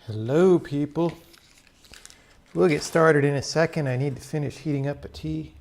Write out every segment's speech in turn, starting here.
Hello, people. We'll get started in a second. I need to finish heating up a tea.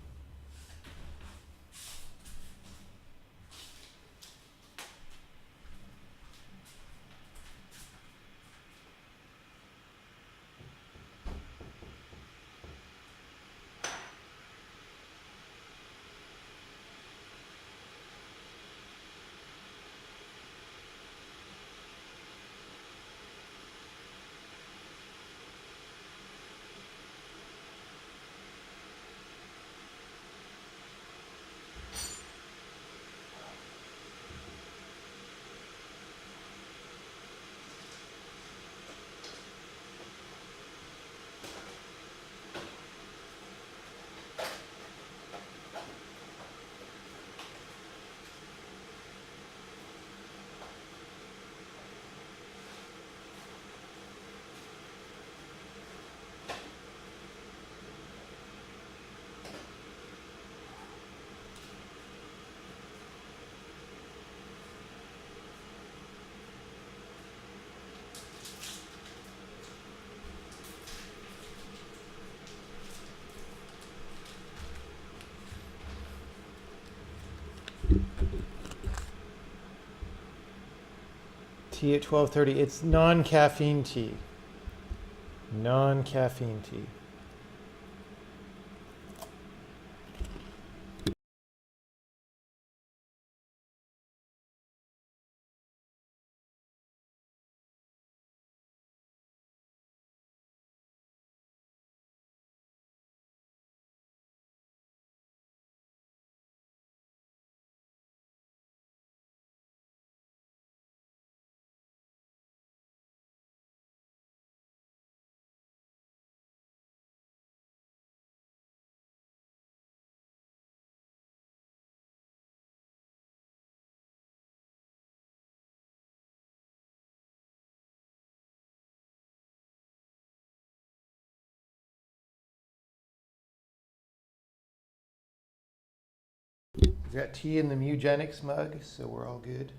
Tea at 12:30. It's non-caffeine tea. Non-caffeine tea. We've got tea in the Mugenics mug, so we're all good.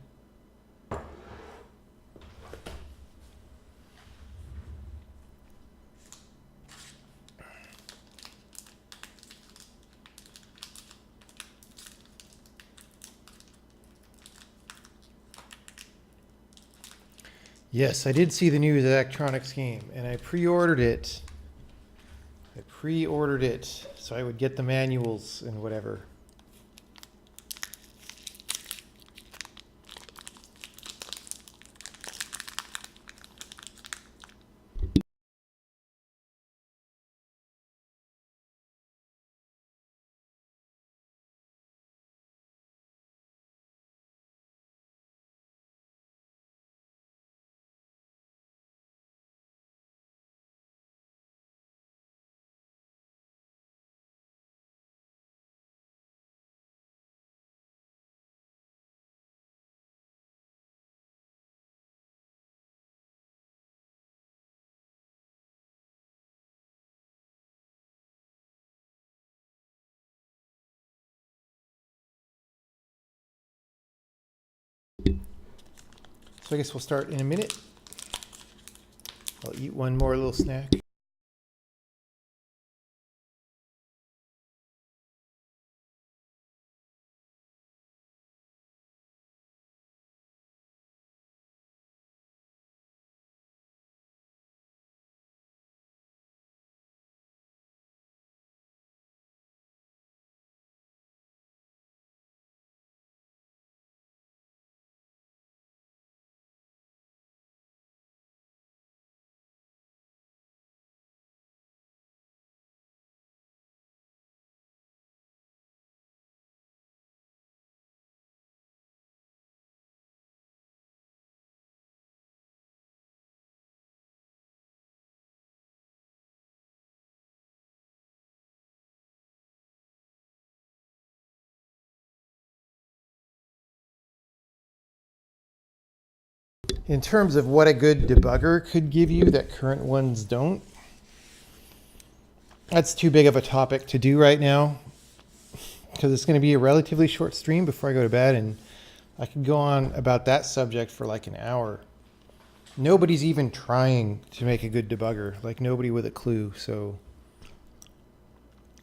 Yes, I did see the new electronics game, and I pre-ordered it. So I would get the manuals and whatever. So I guess we'll start in a minute. I'll eat one more little snack. In terms of what a good debugger could give you that current ones don't, that's too big of a topic to do right now because it's going to be a relatively short stream before I go to bed, and I could go on about that subject for like an hour. nobody's even trying to make a good debugger, like nobody with a clue. So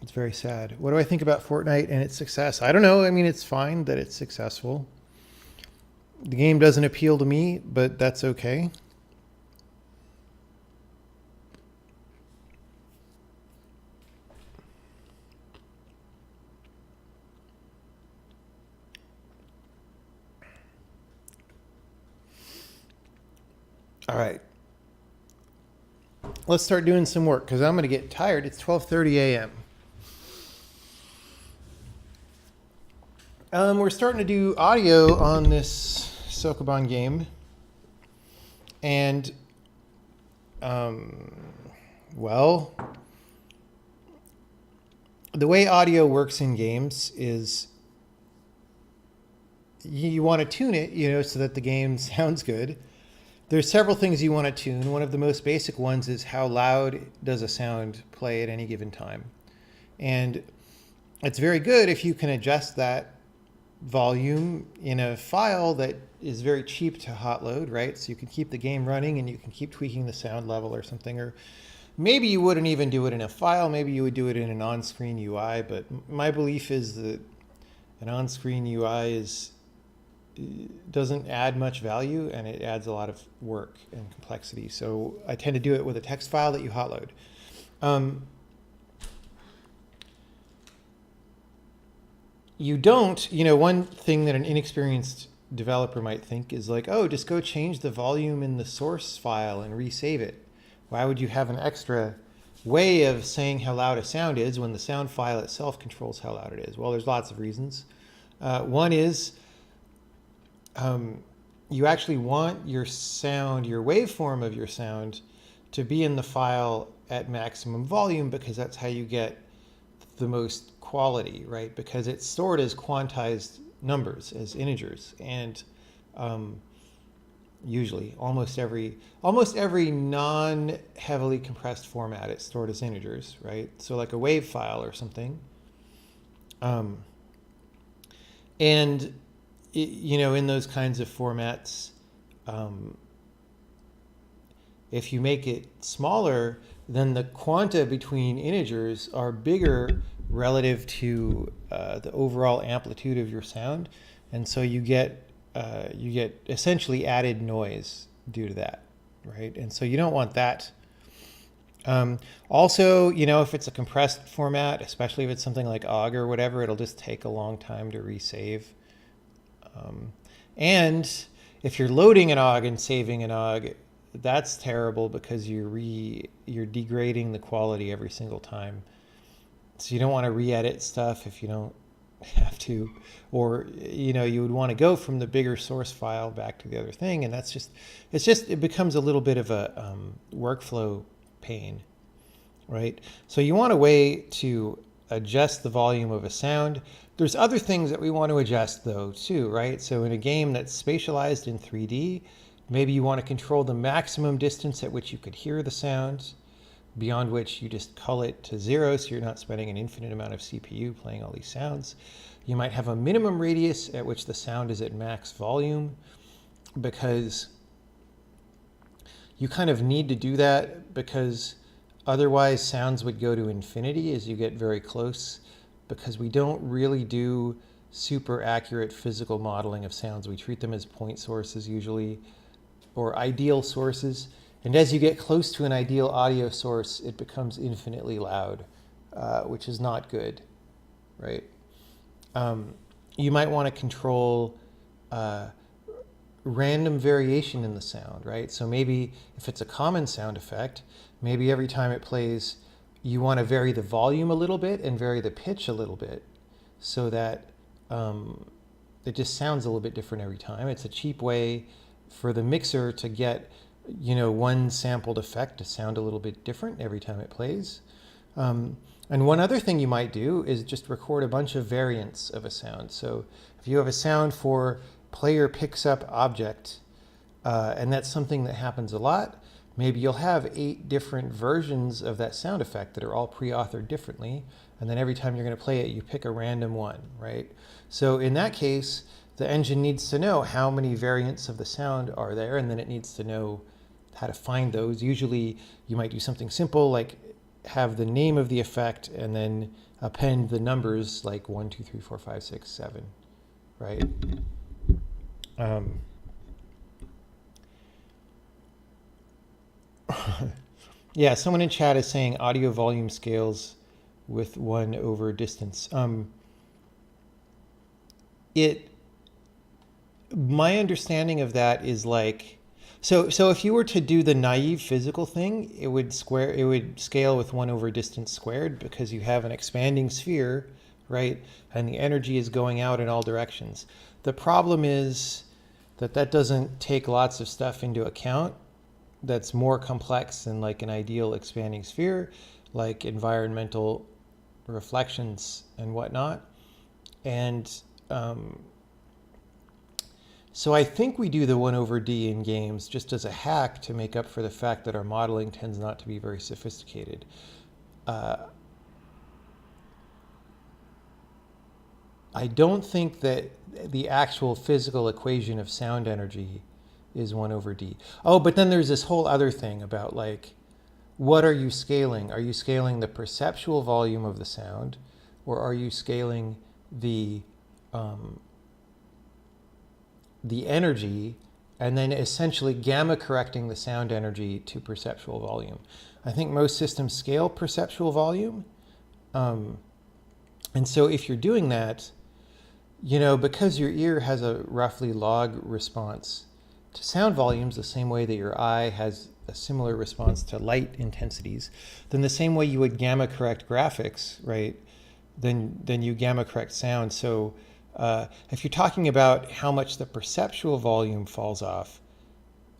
it's very sad. What do I think about Fortnite and its success? I don't know. I mean, it's fine that it's successful. The game doesn't appeal to me, but that's okay. All right. Let's start doing some work because I'm going to get tired. It's 12:30 a.m. We're starting to do audio on this Sokoban game. And, well, the way audio works in games is you want to tune it, so that the game sounds good. There's several things you want to tune. One of the most basic ones is how loud does a sound play at any given time. And it's very good if you can adjust that volume in a file that is very cheap to hot load, right? So you can keep the game running and you can keep tweaking the sound level or something. Or maybe you wouldn't even do it in a file. Maybe you would do it in an on-screen UI. But my belief is that an on-screen UI doesn't add much value, and it adds a lot of work and complexity. So I tend to do it with a text file that you hot load. You don't, one thing that an inexperienced developer might think is like, oh, just go change the volume in the source file and resave it. Why would you have an extra way of saying how loud a sound is when the sound file itself controls how loud it is? Well, there's lots of reasons. One is, you actually want your sound, your waveform of your sound, to be in the file at maximum volume because that's how you get the most quality, right? Because it's stored as quantized numbers, as integers, and usually almost every non-heavily compressed format it's stored as integers, right? So like a WAV file or something, and in those kinds of formats, if you make it smaller, then the quanta between integers are bigger relative to the overall amplitude of your sound, and so you get essentially added noise due to that, right? And so you don't want that. Also, if it's a compressed format, especially if it's something like OGG or whatever, it'll just take a long time to resave. And if you're loading an OGG and saving an OGG, that's terrible because you're degrading the quality every single time. So you don't want to re-edit stuff if you don't have to, or you would want to go from the bigger source file back to the other thing, and it becomes a little bit of a workflow pain, right? So you want a way to adjust the volume of a sound. There's other things that we want to adjust though too, right? So in a game that's spatialized in 3D, maybe you want to control the maximum distance at which you could hear the sound, beyond which you just cull it to 0 so you're not spending an infinite amount of CPU playing all these sounds. You might have a minimum radius at which the sound is at max volume, because you kind of need to do that because otherwise sounds would go to infinity as you get very close, because we don't really do super accurate physical modeling of sounds. We treat them as point sources usually, or ideal sources. And as you get close to an ideal audio source, it becomes infinitely loud, which is not good, right? You might want to control random variation in the sound, right? So maybe if it's a common sound effect, maybe every time it plays, you want to vary the volume a little bit and vary the pitch a little bit so that it just sounds a little bit different every time. It's a cheap way for the mixer to get one sampled effect to sound a little bit different every time it plays. And one other thing you might do is just record a bunch of variants of a sound. So if you have a sound for player picks up object, and that's something that happens a lot, maybe you'll have 8 different versions of that sound effect that are all pre-authored differently. And then every time you're going to play it, you pick a random one, right? So in that case, the engine needs to know how many variants of the sound are there, and then it needs to know how to find those. Usually you might do something simple like have the name of the effect and then append the numbers like 1, 2, 3, 4, 5, 6, 7, right? Yeah, someone in chat is saying audio volume scales with 1 over distance. My understanding of that is like, so if you were to do the naive physical thing, it would scale with 1 over distance squared because you have an expanding sphere, right? And the energy is going out in all directions. The problem is that doesn't take lots of stuff into account that's more complex than like an ideal expanding sphere, like environmental reflections and whatnot. And so I think we do the 1 over d in games just as a hack to make up for the fact that our modeling tends not to be very sophisticated. I don't think that the actual physical equation of sound energy is 1 over d. Oh, but then there's this whole other thing about like, what are you scaling? Are you scaling the perceptual volume of the sound, or are you scaling the energy and then essentially gamma correcting the sound energy to perceptual volume? I think most systems scale perceptual volume. And so if you're doing that, you know, because your ear has a roughly log response to sound volumes the same way that your eye has a similar response to light intensities, then the same way you would gamma correct graphics, right, then you gamma correct sound. So if you're talking about how much the perceptual volume falls off,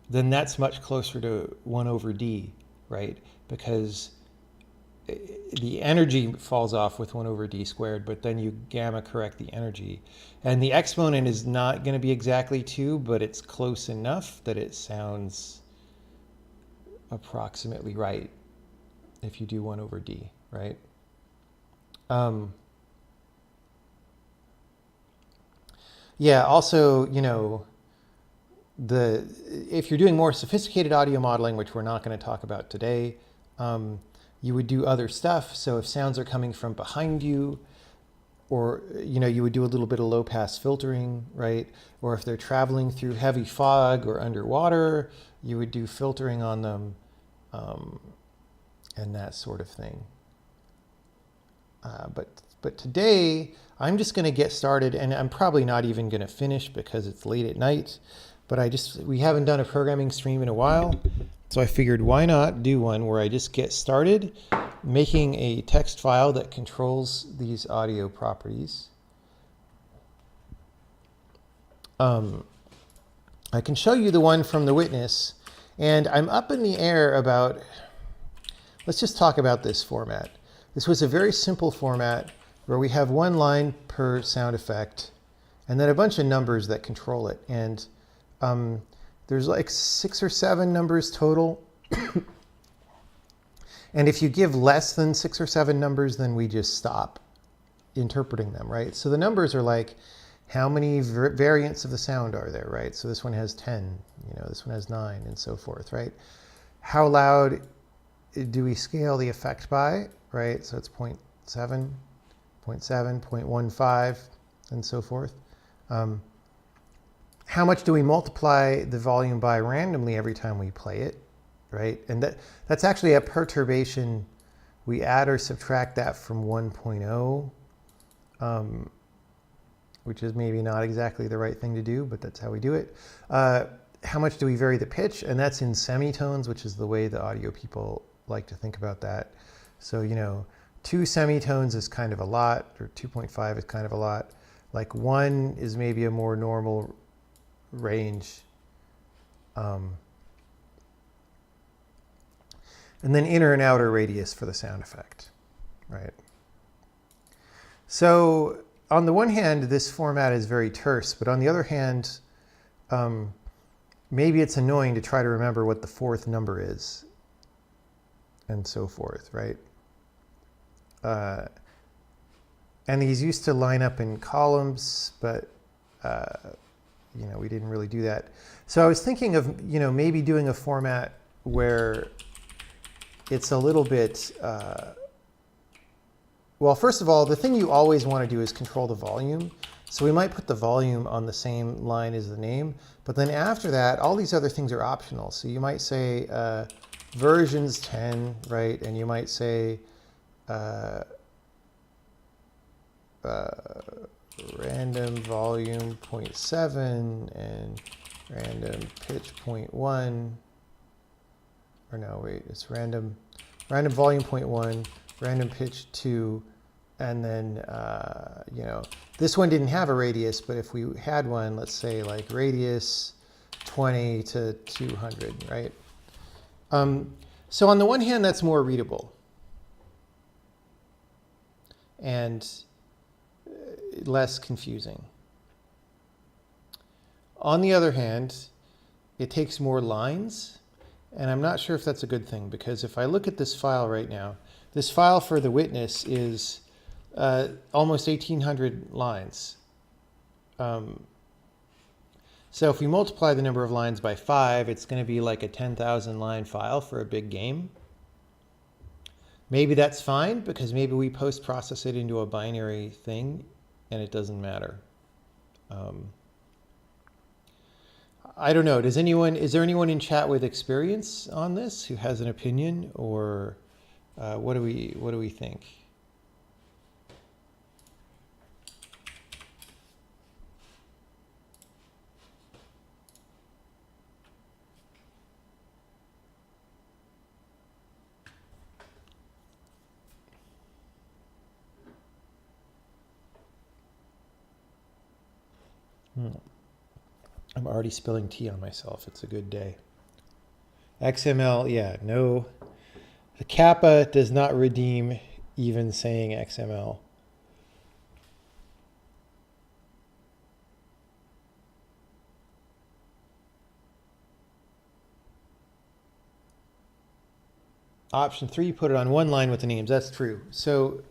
then that's much closer to 1 over d, right? Because the energy falls off with 1 over d squared, but then you gamma correct the energy. And the exponent is not going to be exactly 2, but it's close enough that it sounds approximately right if you do 1 over d, right? Yeah, also, you know, if you're doing more sophisticated audio modeling, which we're not going to talk about today, you would do other stuff. So if sounds are coming from behind you, or, you know, you would do a little bit of low pass filtering, right? Or if they're traveling through heavy fog or underwater, you would do filtering on them, and that sort of thing. But today, I'm just going to get started, and I'm probably not even going to finish because it's late at night. But we haven't done a programming stream in a while, so I figured why not do one where I just get started making a text file that controls these audio properties. I can show you the one from the witness, and I'm up in the air about, let's just talk about this format. This was a very simple format where we have 1 line per sound effect and then a bunch of numbers that control it. And there's like 6 or 7 numbers total. And if you give less than 6 or 7 numbers, then we just stop interpreting them, right? So the numbers are like, how many variants of the sound are there, right? So this one has 10, you know, this one has 9, and so forth, right? How loud do we scale the effect by, right? So it's 0.7, 0.7, 0.15, and so forth. How much do we multiply the volume by randomly every time we play it, right? And that's actually a perturbation. We add or subtract that from 1.0, which is maybe not exactly the right thing to do, but that's how we do it. How much do we vary the pitch? And that's in semitones, which is the way the audio people like to think about that. So, you know, 2 semitones is kind of a lot, or 2.5 is kind of a lot. Like 1 is maybe a more normal range. And then inner and outer radius for the sound effect, right? So on the one hand, this format is very terse, but on the other hand, maybe it's annoying to try to remember what the 4th number is, and so forth, right? And these used to line up in columns, but you know, we didn't really do that. So I was thinking of, you know, maybe doing a format where it's a little bit, well, first of all, the thing you always want to do is control the volume. So we might put the volume on the same line as the name, but then after that, all these other things are optional. So you might say versions 10, right? And you might say random volume 0.7 and random pitch 0.1. Or no, wait, it's random volume 0.1, random pitch 2, and then, you know, this one didn't have a radius, but if we had one, let's say like radius 20 to 200, right? So on the one hand, that's more readable and less confusing. On the other hand, it takes more lines, and I'm not sure if that's a good thing, because if I look at this file right now, this file for the witness is almost 1,800 lines. So if we multiply the number of lines by 5, it's going to be like a 10,000 line file for a big game. Maybe that's fine, because maybe we post-process it into a binary thing, and it doesn't matter. I don't know. Is there anyone in chat with experience on this who has an opinion, or what do we think? I'm already spilling tea on myself. It's a good day. XML, yeah, no. The kappa does not redeem even saying XML. Option 3, put it on one line with the names. That's true. So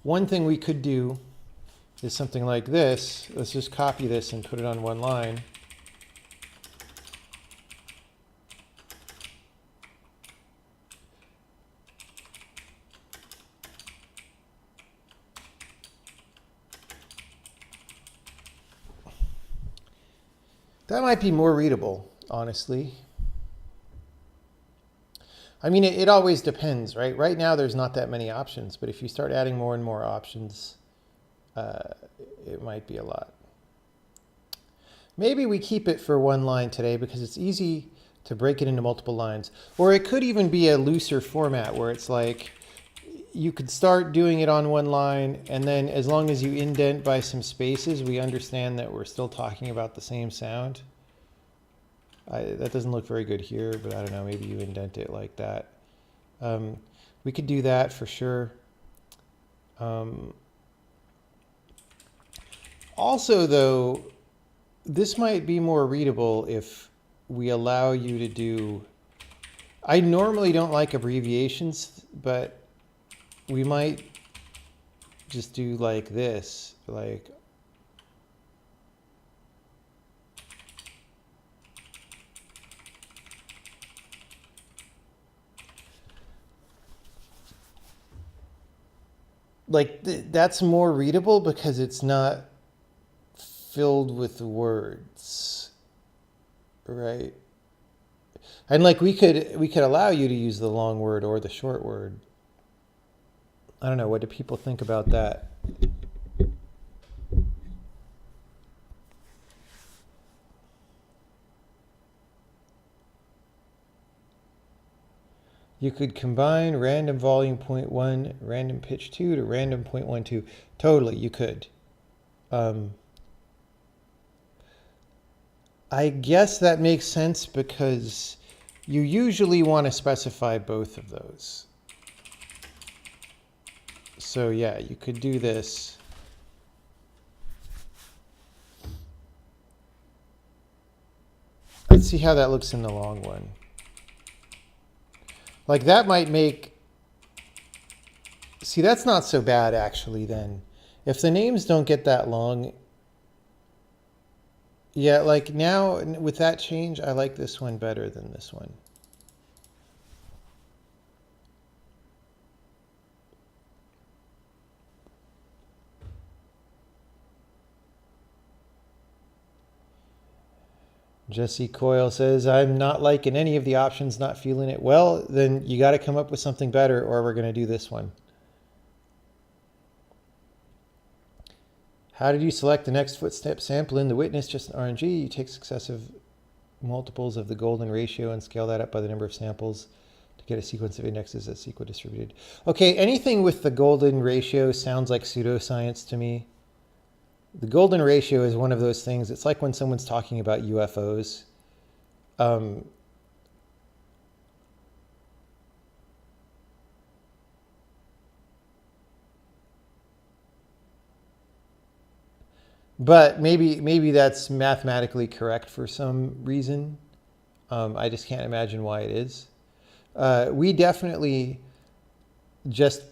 one thing we could do is something like this. Let's just copy this and put it on one line. That might be more readable, honestly. I mean, it always depends, right? Right now, there's not that many options, but if you start adding more and more options, it might be a lot. Maybe we keep it for one line today because it's easy to break it into multiple lines. Or it could even be a looser format where it's like, you could start doing it on one line, and then as long as you indent by some spaces, we understand that we're still talking about the same sound. That doesn't look very good here, but I don't know, maybe you indent it like that. We could do that for sure. Also, though, this might be more readable if we allow you to do... I normally don't like abbreviations, but we might just do like this, like... that's more readable because it's not filled with words, right? And like we could allow you to use the long word or the short word. I don't know, what do people think about that? You could combine random volume 0.1, random pitch 2 to random 0.12. Totally, you could. I guess that makes sense because you usually want to specify both of those. So yeah, you could do this. Let's see how that looks in the long one. Like that might make, see, that's not so bad actually then. If the names don't get that long, yeah, like now with that change, I like this one better than this one. Jesse Coyle says, I'm not liking any of the options, not feeling it. Well, then you got to come up with something better, or we're going to do this one. How did you select the next footstep sample in the witness? Just an RNG. You take successive multiples of the golden ratio and scale that up by the number of samples to get a sequence of indexes that's equidistributed. Okay, anything with the golden ratio sounds like pseudoscience to me. The golden ratio is one of those things. It's like when someone's talking about UFOs. But maybe that's mathematically correct for some reason. I just can't imagine why it is. We definitely just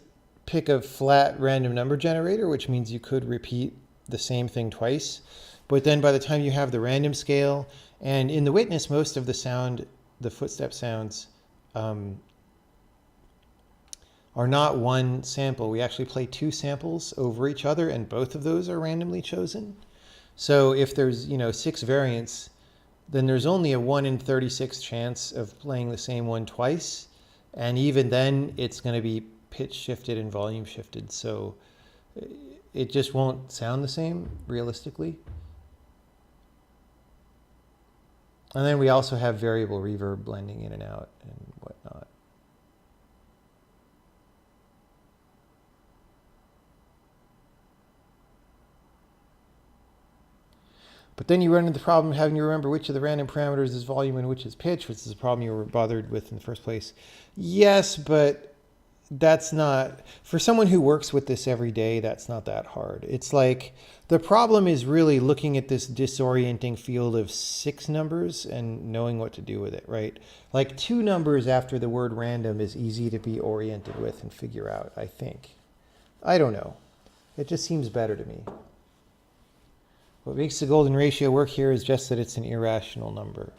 pick a flat random number generator, which means you could repeat the same thing twice. But then by the time you have the random scale, and in the witness, most of the sound, the footstep sounds, are not one sample. We actually play two samples over each other, and both of those are randomly chosen. So if there's 6 variants, then there's only a 1 in 36 chance of playing the same one twice. And even then, it's going to be pitch shifted and volume shifted. So it just won't sound the same, realistically. And then we also have variable reverb blending in and out and whatnot. But then you run into the problem of having to remember which of the random parameters is volume and which is pitch, which is a problem you were bothered with in the first place. Yes, but that's not, for someone who works with this every day, that's not that hard. It's like, the problem is really looking at this disorienting field of 6 numbers and knowing what to do with it, right? Like 2 numbers after the word random is easy to be oriented with and figure out, I think. I don't know. It just seems better to me. What makes the golden ratio work here is just that it's an irrational number.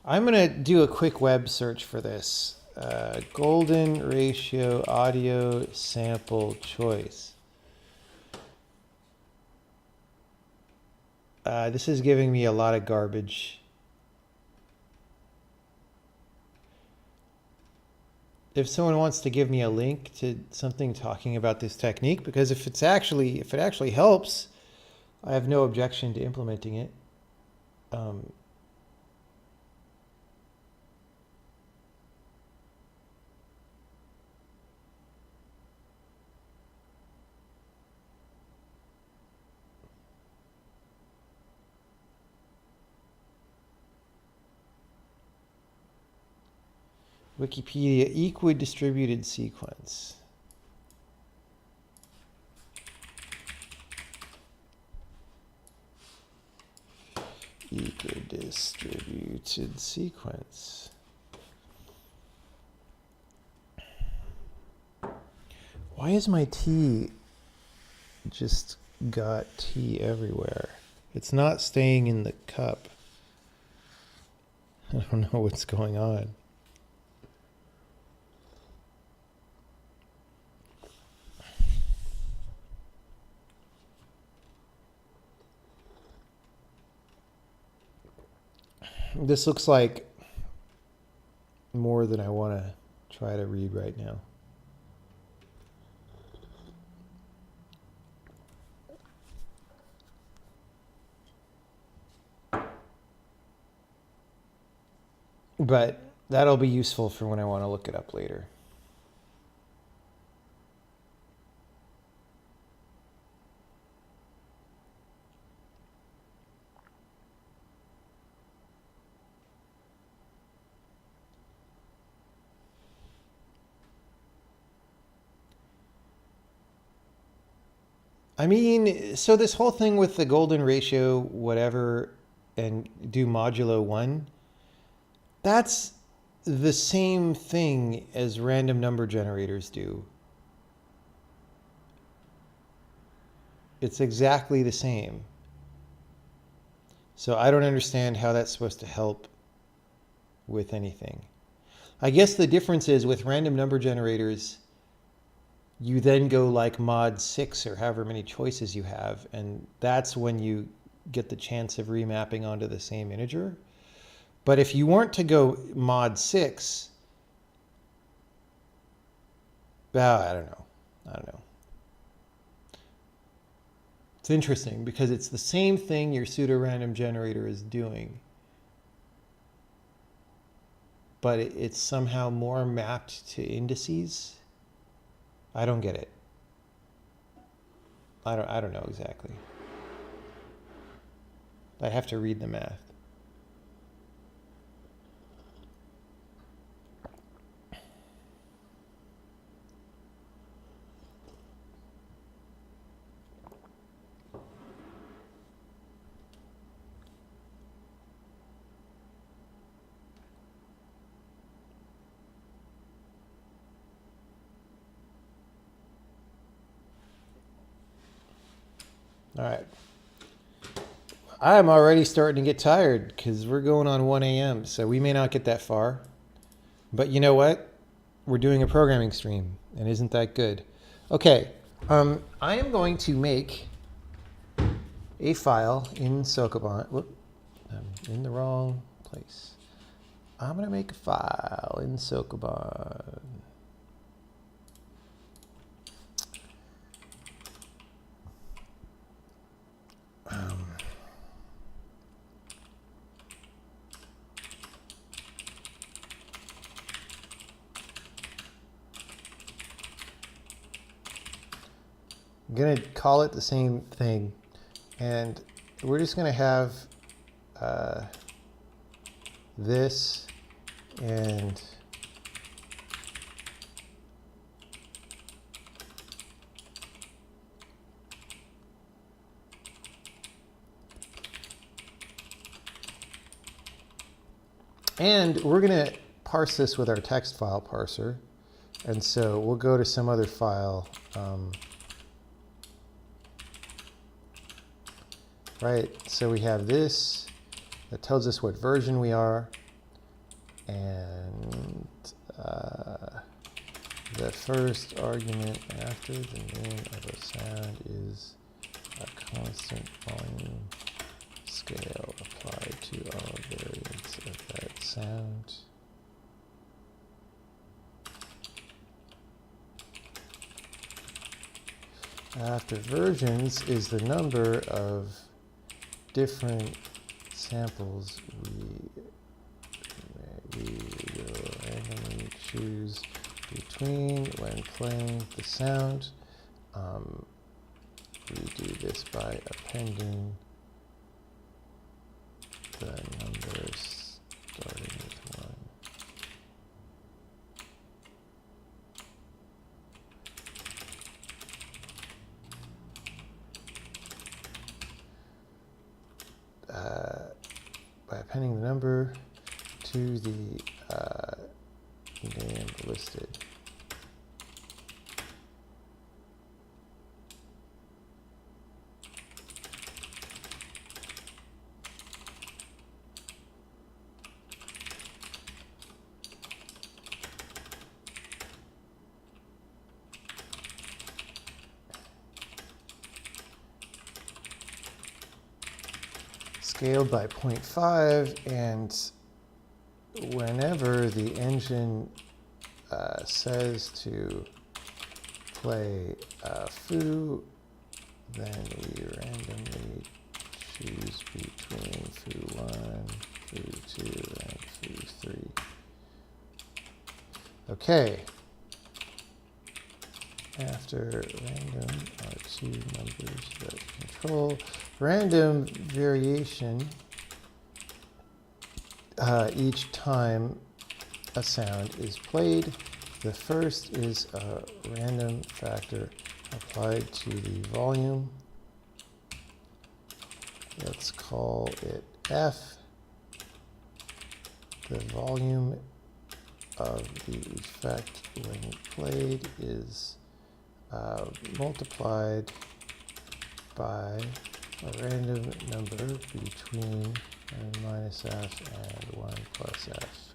I'm going to do a quick web search for this. Golden ratio audio sample choice. This is giving me a lot of garbage. If someone wants to give me a link to something talking about this technique, because if it actually helps, I have no objection to implementing it. Wikipedia equidistributed sequence. Equidistributed sequence. Why is my tea just got tea everywhere? It's not staying in the cup. I don't know what's going on. This looks like more than I want to try to read right now. But that'll be useful for when I want to look it up later. I mean, so this whole thing with the golden ratio, whatever, and do modulo 1, that's the same thing as random number generators do. It's exactly the same. So I don't understand how that's supposed to help with anything. I guess the difference is with random number generators, you then go like mod 6 or however many choices you have, and that's when you get the chance of remapping onto the same integer. But if you weren't to go mod 6, well, I don't know. It's interesting because it's the same thing your pseudo-random generator is doing, but it's somehow more mapped to indices. I don't get it. I don't know exactly. I have to read the math. All right. I'm already starting to get tired because we're going on 1 a.m. So we may not get that far. But you know what? We're doing a programming stream, and isn't that good? Okay. I am going to make a file in Sokoban. Whoop, I'm in the wrong place. I'm going to make a file in Sokoban. I'm going to call it the same thing, and we're just going to have this and we're going to parse this with our text file parser. And so we'll go to some other file. Right, so we have this that tells us what version we are, and the first argument after the name of a sound is a constant volume scale applied to all variants of that sound. After versions is the number of different samples we will randomly choose between when playing the sound. We do this by appending the numbers starting with 1. By appending the number to the name listed. Scaled by 0.5, and whenever the engine says to play foo, then we randomly choose between foo1, foo2, and foo3. Okay. After random are two numbers that control random variation each time a sound is played. The first is a random factor applied to the volume. Let's call it F. The volume of the effect when played is multiplied by a random number between n minus f and 1 plus f.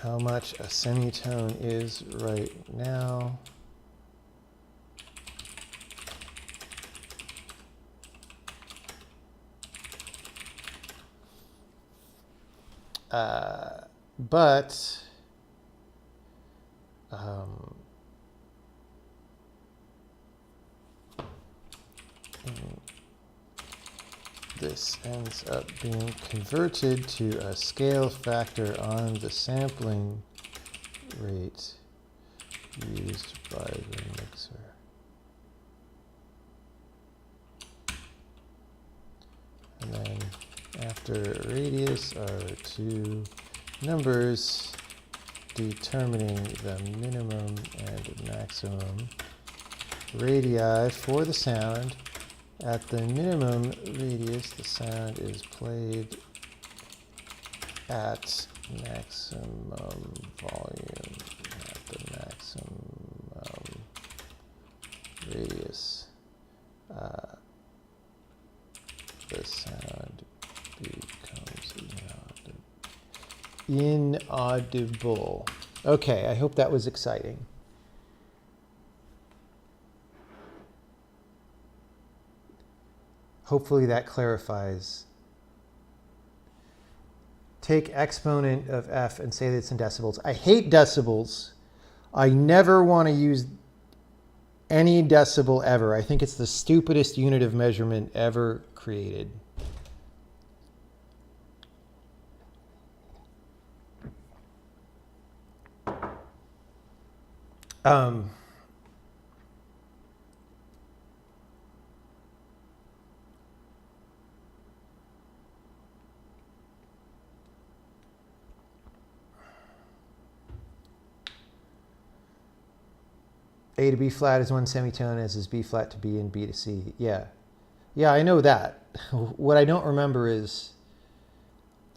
how much a semitone is right now. But this ends up being converted to a scale factor on the sampling rate used by the mixer. And then after radius are two numbers determining the minimum and maximum radii for the sound. At the minimum radius, the sound is played at maximum volume. At the maximum radius, the sound becomes inaudible. Okay, I hope that was exciting. Hopefully that clarifies. Take exponent of f and say that it's in decibels. I hate decibels. I never want to use any decibel ever. I think it's the stupidest unit of measurement ever created. A to B flat is one semitone, as is B flat to B and B to C. Yeah. Yeah, I know that. What I don't remember is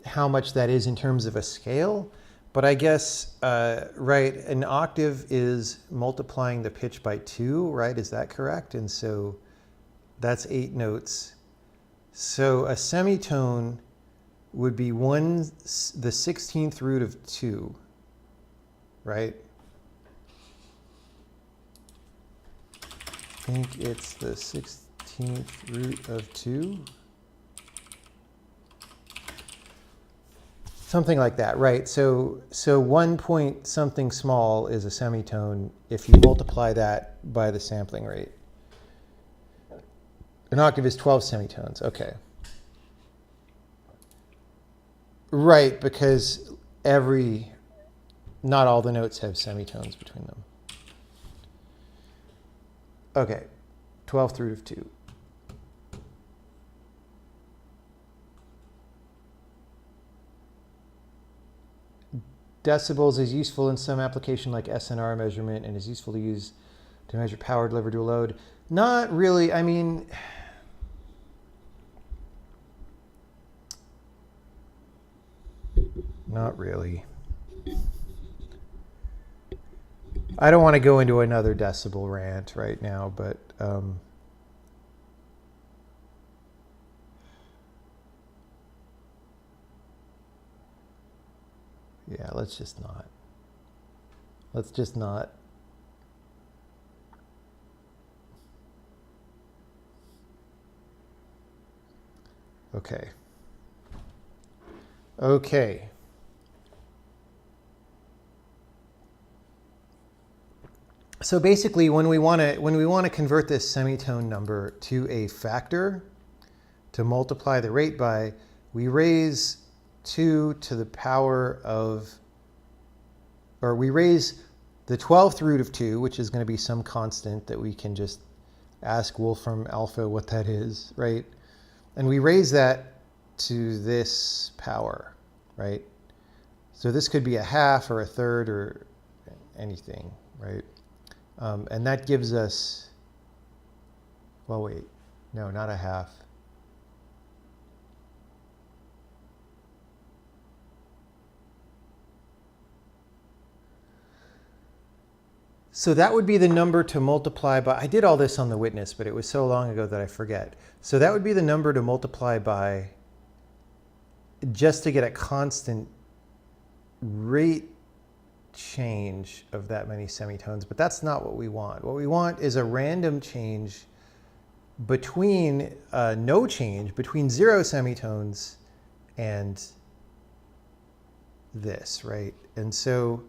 how much that is in terms of a scale. But I guess, right, an octave is multiplying the pitch by 2, right? Is that correct? And so that's 8 notes. So a semitone would be the 16th root of 2, right? I think it's the 16th root of 2. Something like that, right? So 1 point something small is a semitone if you multiply that by the sampling rate. An octave is 12 semitones, okay. Right, because not all the notes have semitones between them. Okay, 12th root of 2. Decibels is useful in some application like SNR measurement and is useful to use to measure power delivered to a load. Not really, I mean, not really. I don't want to go into another decibel rant right now, but yeah, let's just not. Let's just not. Okay. Okay. So basically, when we want to convert this semitone number to a factor to multiply the rate by, we raise 2 to the power of, or we raise the 12th root of 2, which is going to be some constant that we can just ask Wolfram alpha what that is, right? And we raise that to this power, right? So this could be a half or a third or anything, right? And that gives us, well, wait, no, not a half. So that would be the number to multiply by. I did all this on the witness, but it was so long ago that I forget. So that would be the number to multiply by just to get a constant rate change of that many semitones, but that's not what we want. What we want is a random change between, no change between 0 semitones and this, right? And so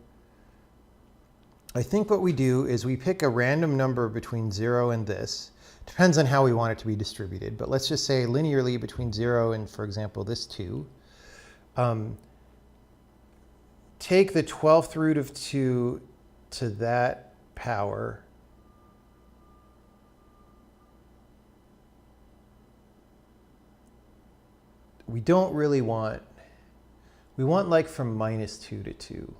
I think what we do is we pick a random number between 0 and this. Depends on how we want it to be distributed, but let's just say linearly between 0 and, for example, this 2. Take the 12th root of 2 to that power. We don't really want, we want like from -2 to 2.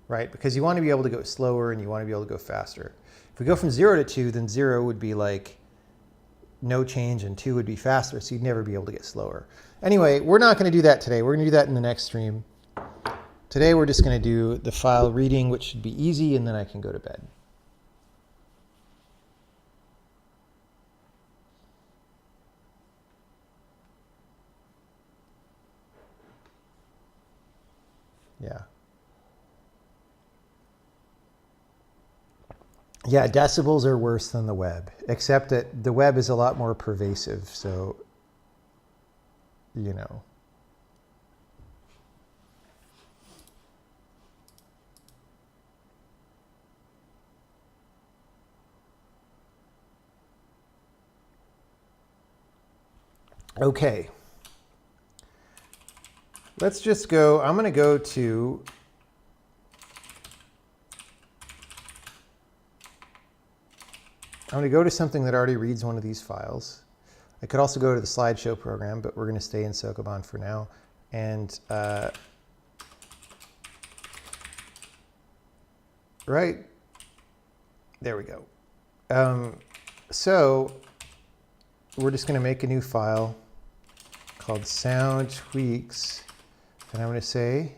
Right? Because you want to be able to go slower and you want to be able to go faster. If we go from 0 to 2, then 0 would be like no change and 2 would be faster, so you'd never be able to get slower. Anyway, we're not going to do that today. We're going to do that in the next stream. Today we're just going to do the file reading, which should be easy, and then I can go to bed. Yeah. Yeah, decibels are worse than the web, except that the web is a lot more pervasive, so, you know. Okay. Let's just go, I'm going to go to something that already reads one of these files. I could also go to the slideshow program, but we're going to stay in Sokoban for now. And right, there we go. So we're just going to make a new file called sound tweaks. And I'm going to say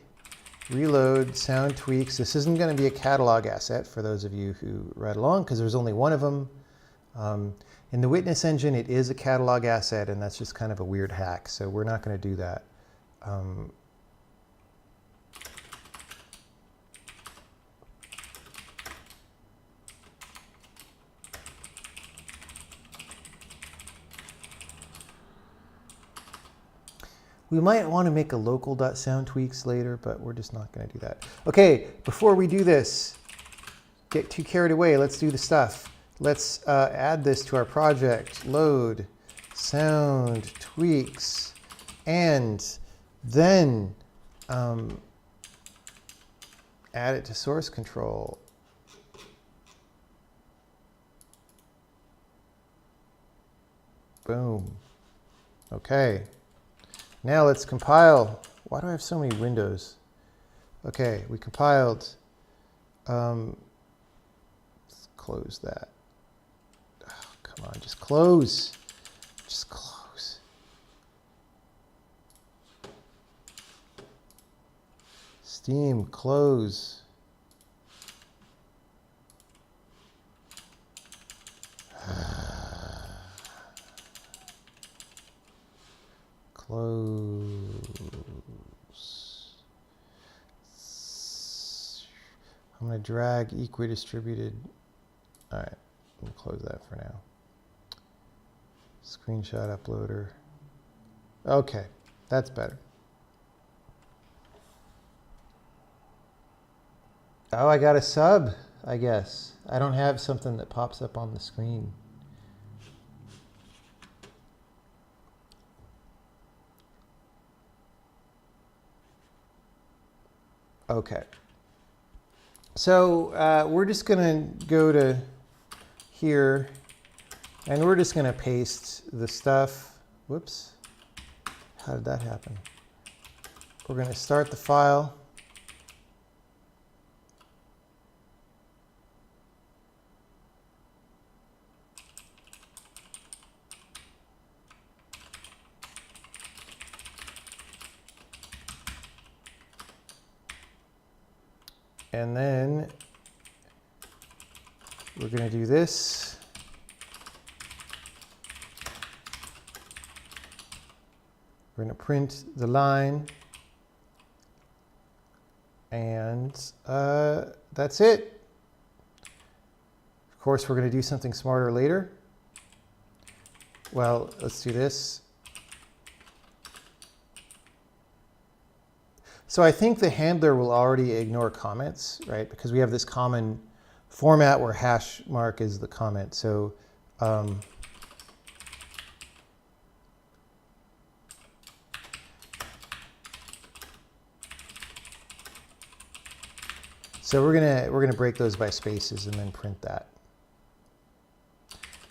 reload sound tweaks. This isn't going to be a catalog asset for those of you who read along, because there's only one of them. In the witness engine, it is a catalog asset, and that's just kind of a weird hack, so we're not going to do that. We might want to make a local.soundtweaks later, but we're just not going to do that. Okay, before we do this, get too carried away, let's do the stuff. Let's add this to our project, load, sound, tweaks, and then add it to source control. Boom. Okay. Now let's compile. Why do I have so many windows? Okay, we compiled. Let's close that. Oh, come on, just close. Just close. Steam, close. Close. I'm going to drag equidistributed. All right, I'm going to close that for now. Screenshot uploader. Okay, that's better. Oh, I got a sub, I guess. I don't have something that pops up on the screen. Okay. So we're just going to go to here, and we're just going to paste the stuff. Whoops. How did that happen? We're going to start the file. And then we're going to do this. We're going to print the line. And that's it. Of course, we're going to do something smarter later. Well, let's do this. So I think the handler will already ignore comments, right? Because we have this common format where hash mark is the comment. So we're gonna break those by spaces and then print that.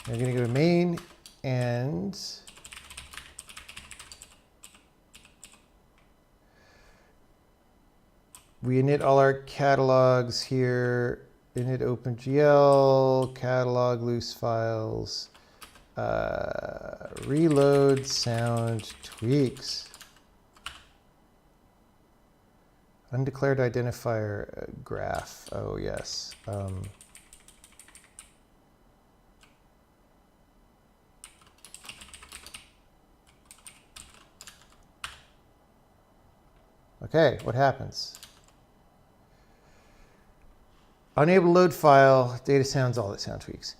We're gonna go to main and we init all our catalogs here. Init OpenGL, catalog loose files, reload sound tweaks. Undeclared identifier graph. Oh, yes. Okay, what happens? Unable to load file, data sounds, all that sound tweaks.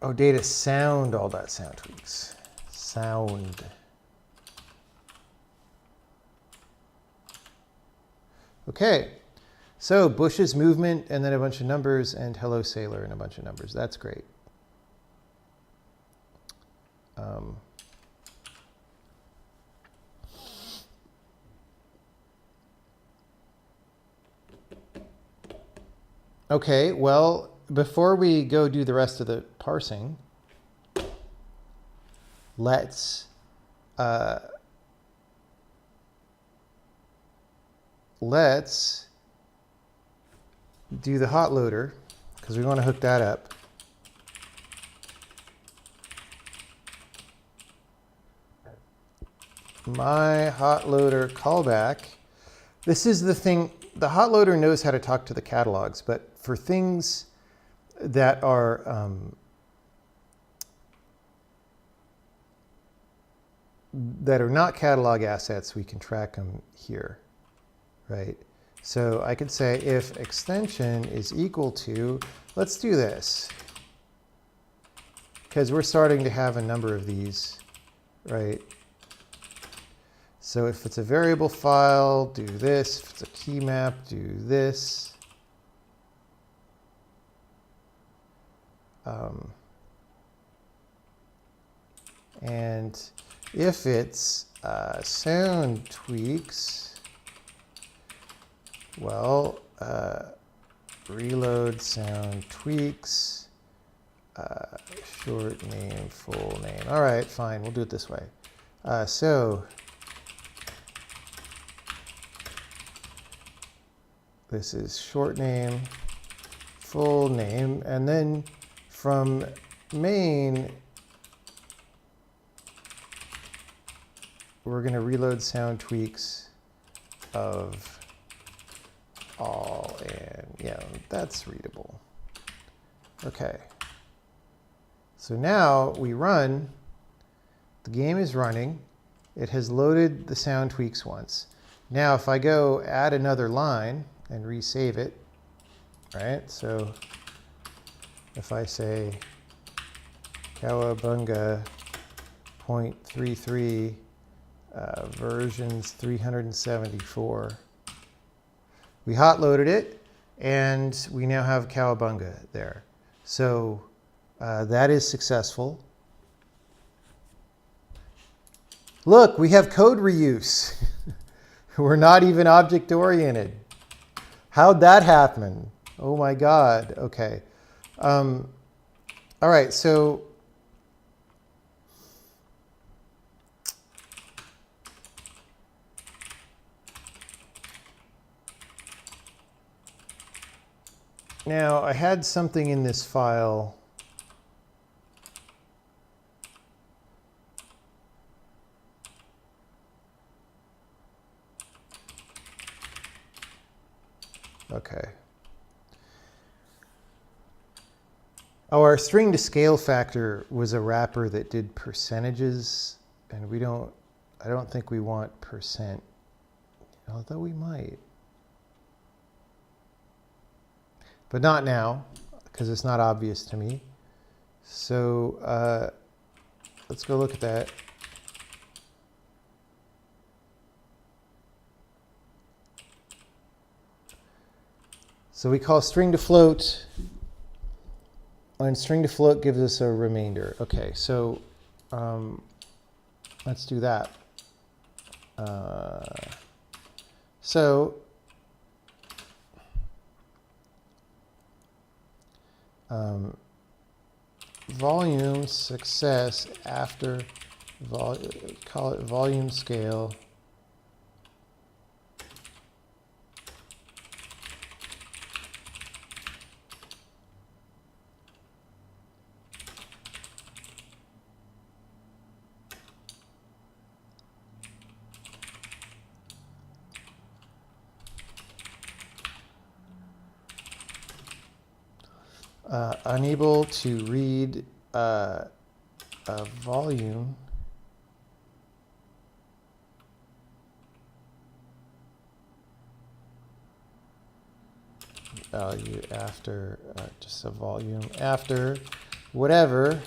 Oh, data sound, all that sound tweaks. Sound. Okay, so Bush's movement and then a bunch of numbers and hello sailor and a bunch of numbers. That's great. Okay, well, before we go do the rest of the parsing, let's do the hot loader because we want to hook that up. My hot loader callback. This is the thing. The hot loader knows how to talk to the catalogs, but for things that are not catalog assets, we can track them here, right? So I could say if extension is equal to, let's do this, because we're starting to have a number of these, right? So if it's a variable file, do this. If it's a key map, do this. And if it's sound tweaks, well, reload sound tweaks, short name, full name. All right, fine, we'll do it this way. So this is short name, full name, and then from main, we're going to reload sound tweaks of all, and yeah, that's readable. Okay. So now we run, the game is running, it has loaded the sound tweaks once. Now if I go add another line and resave it, right? So if I say Cowabunga 0.33 versions 374, we hot loaded it and we now have Cowabunga there. So that is successful. Look, we have code reuse. We're not even object oriented. How'd that happen? Oh my God. Okay. All right. So now I had something in this file. Okay. Oh, our string to scale factor was a wrapper that did percentages And we don't, I don't think we want percent, although we might. But not now, because it's not obvious to me. So let's go look at that. So we call string to float, and string to float gives us a remainder. Okay, so let's do that. Volume success after call it volume scale. Unable to read a volume value after just a volume after whatever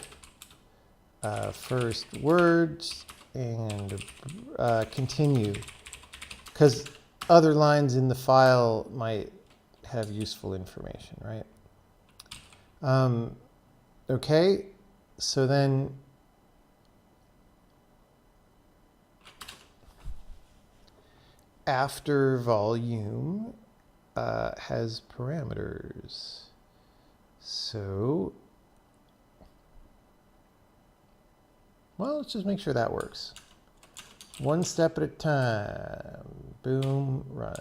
first words and continue, because other lines in the file might have useful information, right? Okay, so then after volume has parameters. So, well, let's just make sure that works. One step at a time. Boom, run.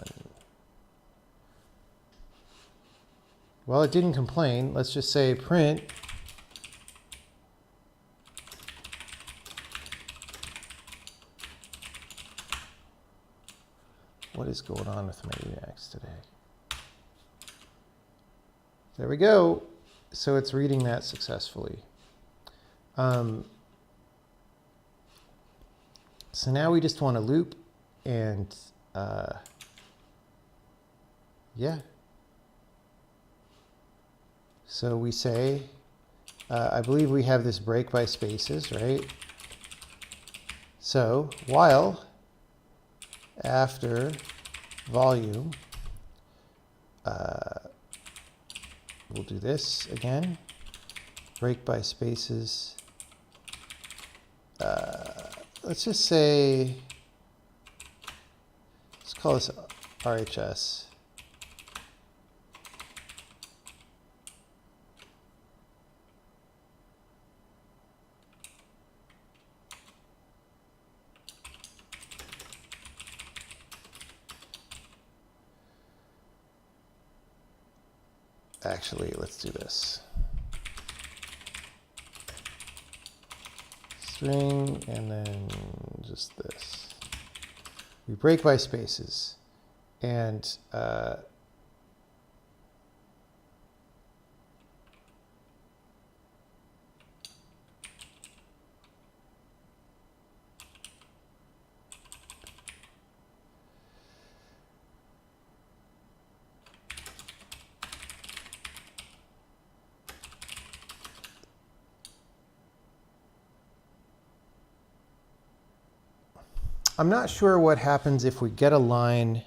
Well, it didn't complain. Let's just say print what is going on with my Emacs today? There we go. So it's reading that successfully. So now we just want to loop and yeah. So we say, I believe we have this break by spaces, right? So while after volume, we'll do this again, break by spaces. Let's just say, let's call this RHS. Actually, let's do this. String, and then just this. We break by spaces. And I'm not sure what happens if we get a line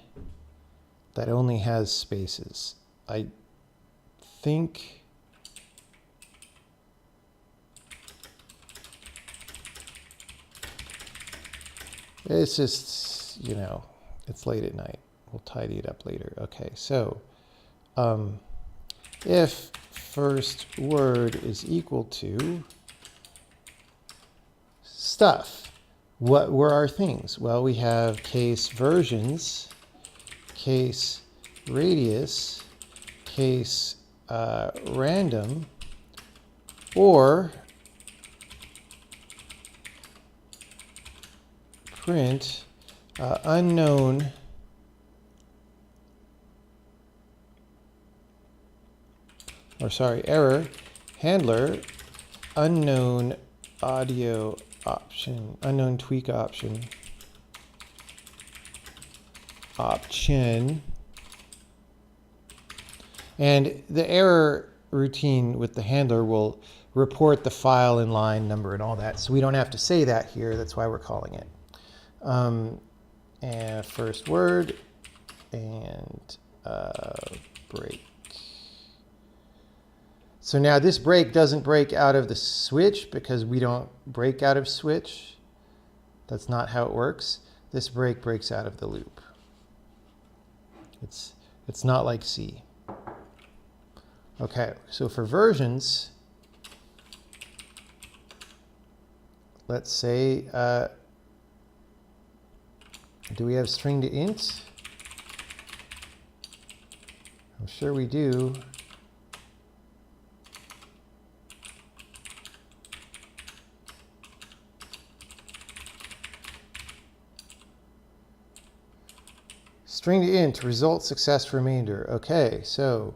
that only has spaces. I think it's just, you know, it's late at night. We'll tidy it up later. Okay, so if first word is equal to stuff. What were our things? Well, we have case versions, case radius, case random, or print unknown error handler unknown audio option, unknown tweak option, option. And the error routine with the handler will report the file and line number and all that. So we don't have to say that here. That's why we're calling it. And first word and break. So now this break doesn't break out of the switch because we don't break out of switch. That's not how it works. This break breaks out of the loop. It's not like C. Okay, so for versions, let's say, do we have string to int? I'm sure we do. String to int, result, success, remainder. Okay, so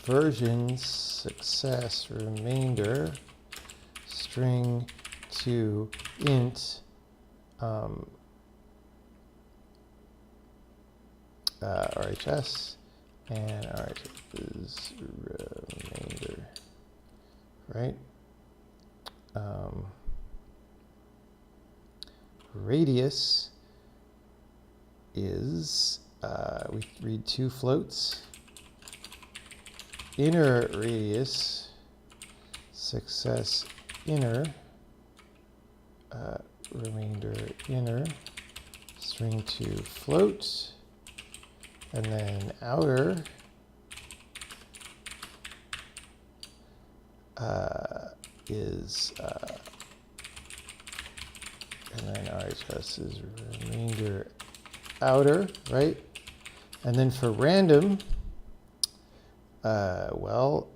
versions, success, remainder, string to int, RHS, and RHS is remainder, right? Radius is, we read two floats. Inner radius, success inner, remainder inner, string to float, and then outer is, and then RHS is remainder outer, right? And then for random, well,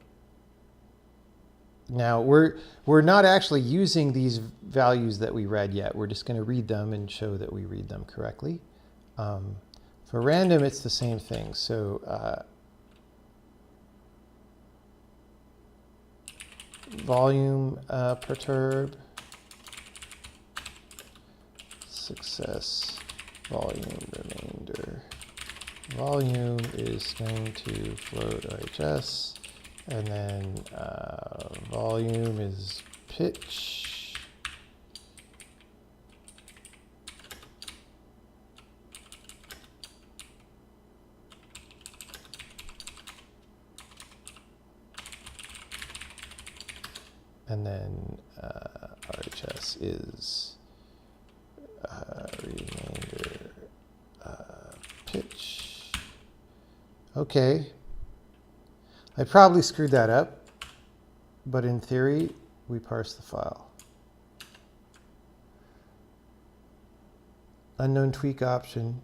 now we're not actually using these values that we read yet. We're just going to read them and show that we read them correctly. For random, it's the same thing. So volume perturb, success, volume, remainder. Volume is going to float RHS, and then volume is pitch. And then RHS is remainder pitch. Okay, I probably screwed that up, but in theory, we parse the file. Unknown tweak option,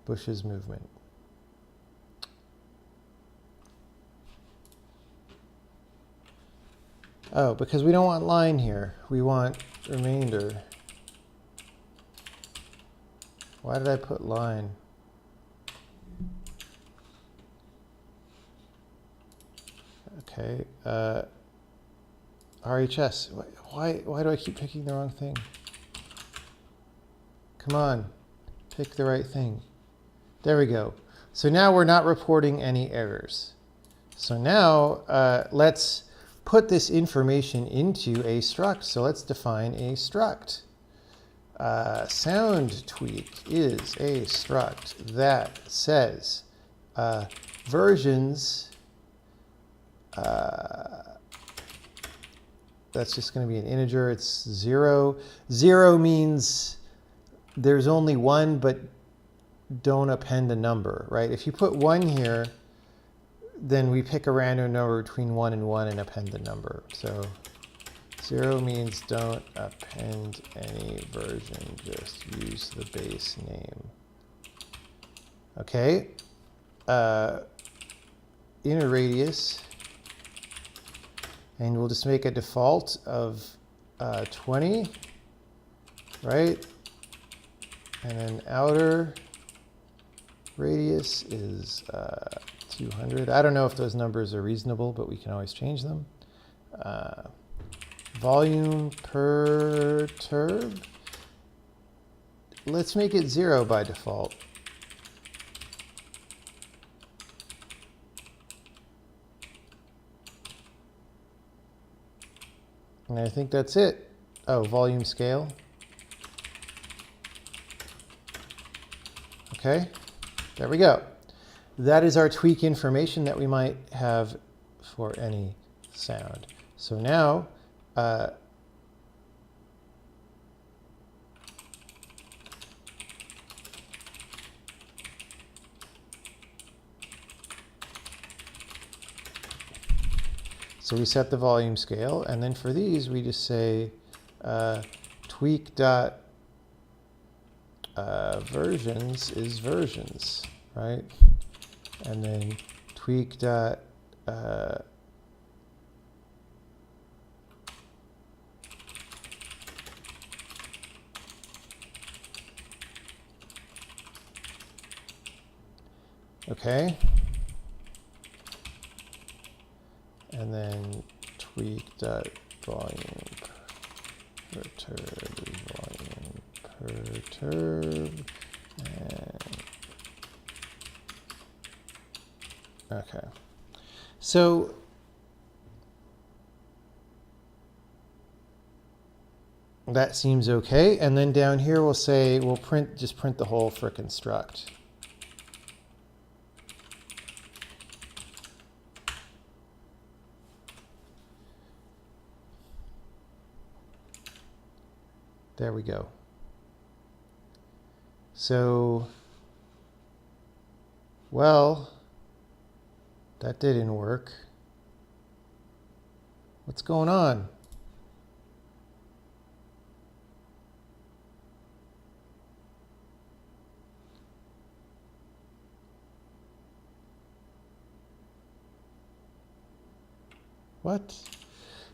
Bush's movement. Oh, because we don't want line here, we want remainder. Why did I put line? Okay, RHS, why do I keep picking the wrong thing? Come on, pick the right thing. There we go. So now we're not reporting any errors. So now let's put this information into a struct. So let's define a struct. Sound tweak is a struct that says versions. That's just going to be an integer. It's 0. 0 means there's only one, but don't append a number, right? If you put 1 here, then we pick a random number between 1 and append the number. So 0 means don't append any version, just use the base name. Okay. Inner radius. And we'll just make a default of 20, right? And then outer Radius is 200. I don't know if those numbers are reasonable, but we can always change them. Volume perturb. Let's make it 0 by default. And I think that's it. Oh, volume scale. Okay, there we go. That is our tweak information that we might have for any sound. So now, so we set the volume scale, and then for these we just say tweak dot versions is versions, right? And then tweak dot okay, and then tweak dot volume perturb and okay. So that seems okay. And then down here we'll say we'll just print the whole frickin' struct. There we go. So, well, that didn't work. What's going on? What?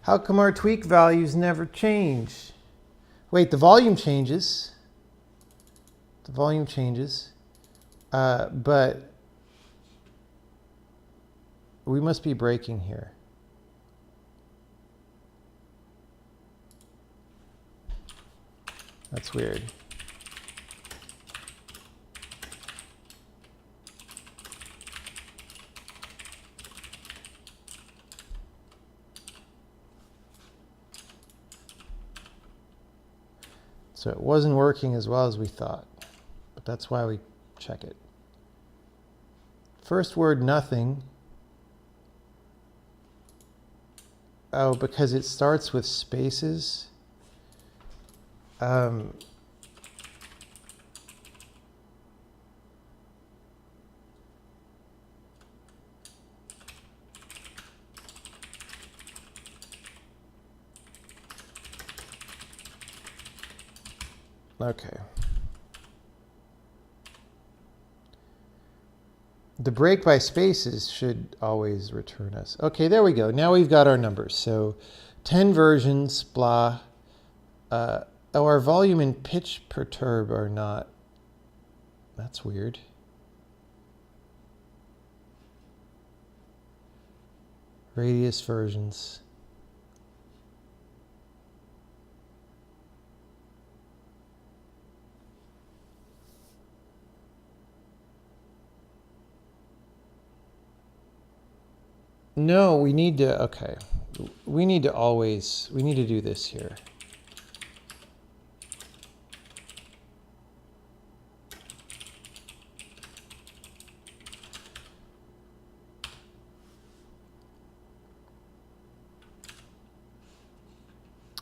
How come our tweak values never change? Wait, the volume changes. The volume changes, but we must be breaking here. That's weird. So it wasn't working as well as we thought, but that's why we check it. First word, nothing. Oh, because it starts with spaces. Okay. The break by spaces should always return us. Okay, there we go. Now we've got our numbers. So 10 versions, blah. Oh, our volume and pitch perturb are not. That's weird. Radius versions. No, we need to, okay. We need to always, we need to do this here.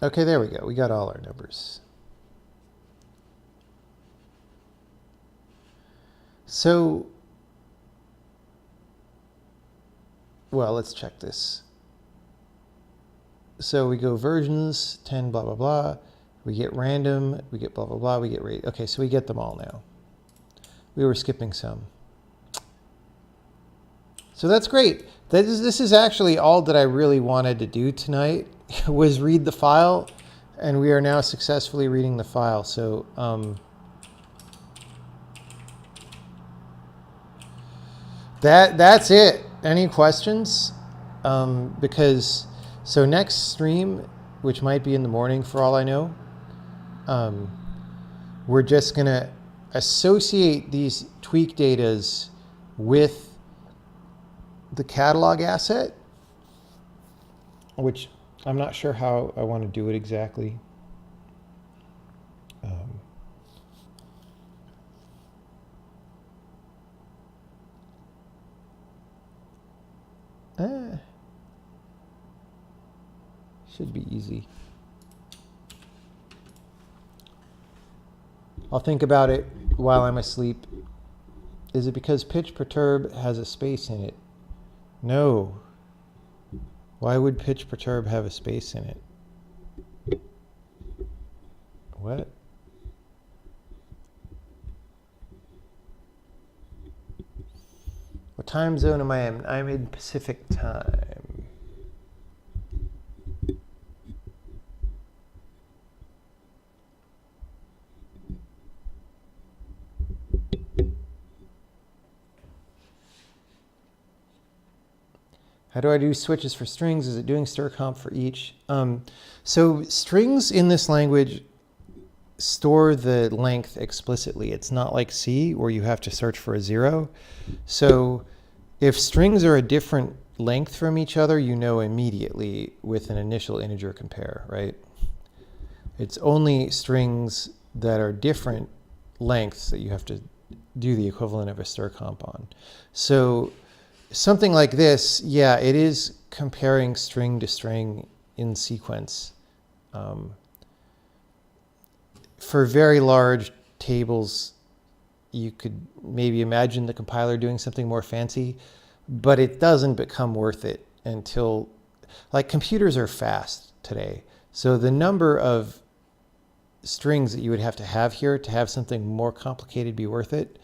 Okay, there we go. We got all our numbers. So, well, let's check this. So we go versions, 10, blah, blah, blah. We get random, we get blah, blah, blah, we get rate. Okay, so we get them all now. We were skipping some. So that's great. This is actually all that I really wanted to do tonight was read the file, and we are now successfully reading the file. So That's it. Any questions? Because so next stream, which might be in the morning for all I know, we're just gonna associate these tweak datas with the catalog asset, which I'm not sure how I want to do it exactly. Should be easy. I'll think about it while I'm asleep. Is it because pitch perturb has a space in it? No. Why would pitch perturb have a space in it? What? What time zone am I in? I'm in Pacific time. How do I do switches for strings? Is it doing stir comp for each? So strings in this language store the length explicitly. It's not like C where you have to search for a 0. So if strings are a different length from each other, you know immediately with an initial integer compare, right? It's only strings that are different lengths that you have to do the equivalent of a stir comp on. So something like this, yeah, it is comparing string to string in sequence. For very large tables, you could maybe imagine the compiler doing something more fancy, but it doesn't become worth it until, like, computers are fast today. So the number of strings that you would have to have here to have something more complicated be worth it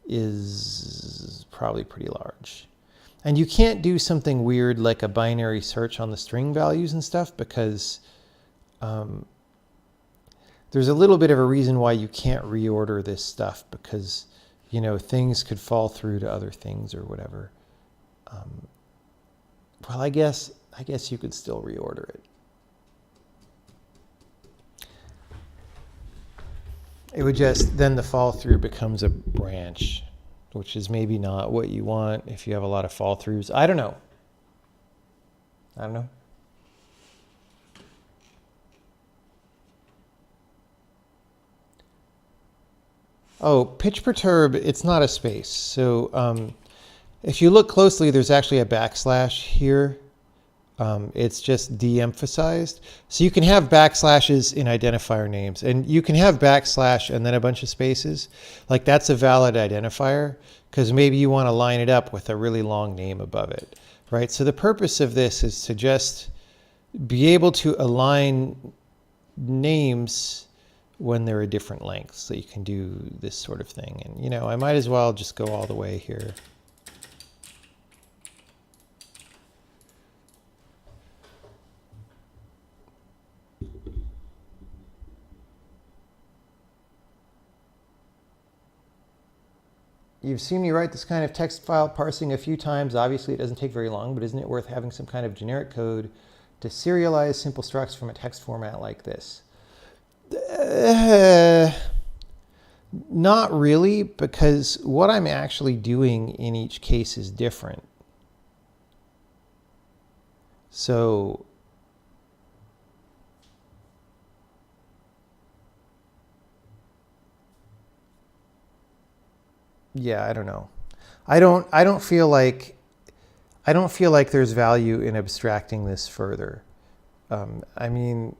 is probably pretty large. And you can't do something weird like a binary search on the string values and stuff because there's a little bit of a reason why you can't reorder this stuff because, you know, things could fall through to other things or whatever. Well, I guess you could still reorder it. It would just, then the fall through becomes a branch, which is maybe not what you want if you have a lot of fall throughs. I don't know. Oh, pitch perturb, it's not a space. So if you look closely, there's actually a backslash here. It's just de-emphasized. So you can have backslashes in identifier names, and you can have backslash and then a bunch of spaces. Like that's a valid identifier because maybe you want to line it up with a really long name above it, right? So the purpose of this is to just be able to align names when they're a different length. So you can do this sort of thing. And, you know, I might as well just go all the way here. You've seen me write this kind of text file parsing a few times. Obviously, it doesn't take very long, but isn't it worth having some kind of generic code to serialize simple structs from a text format like this? Not really, because what I'm actually doing in each case is different. So yeah, I don't know. I don't feel like there's value in abstracting this further. I mean,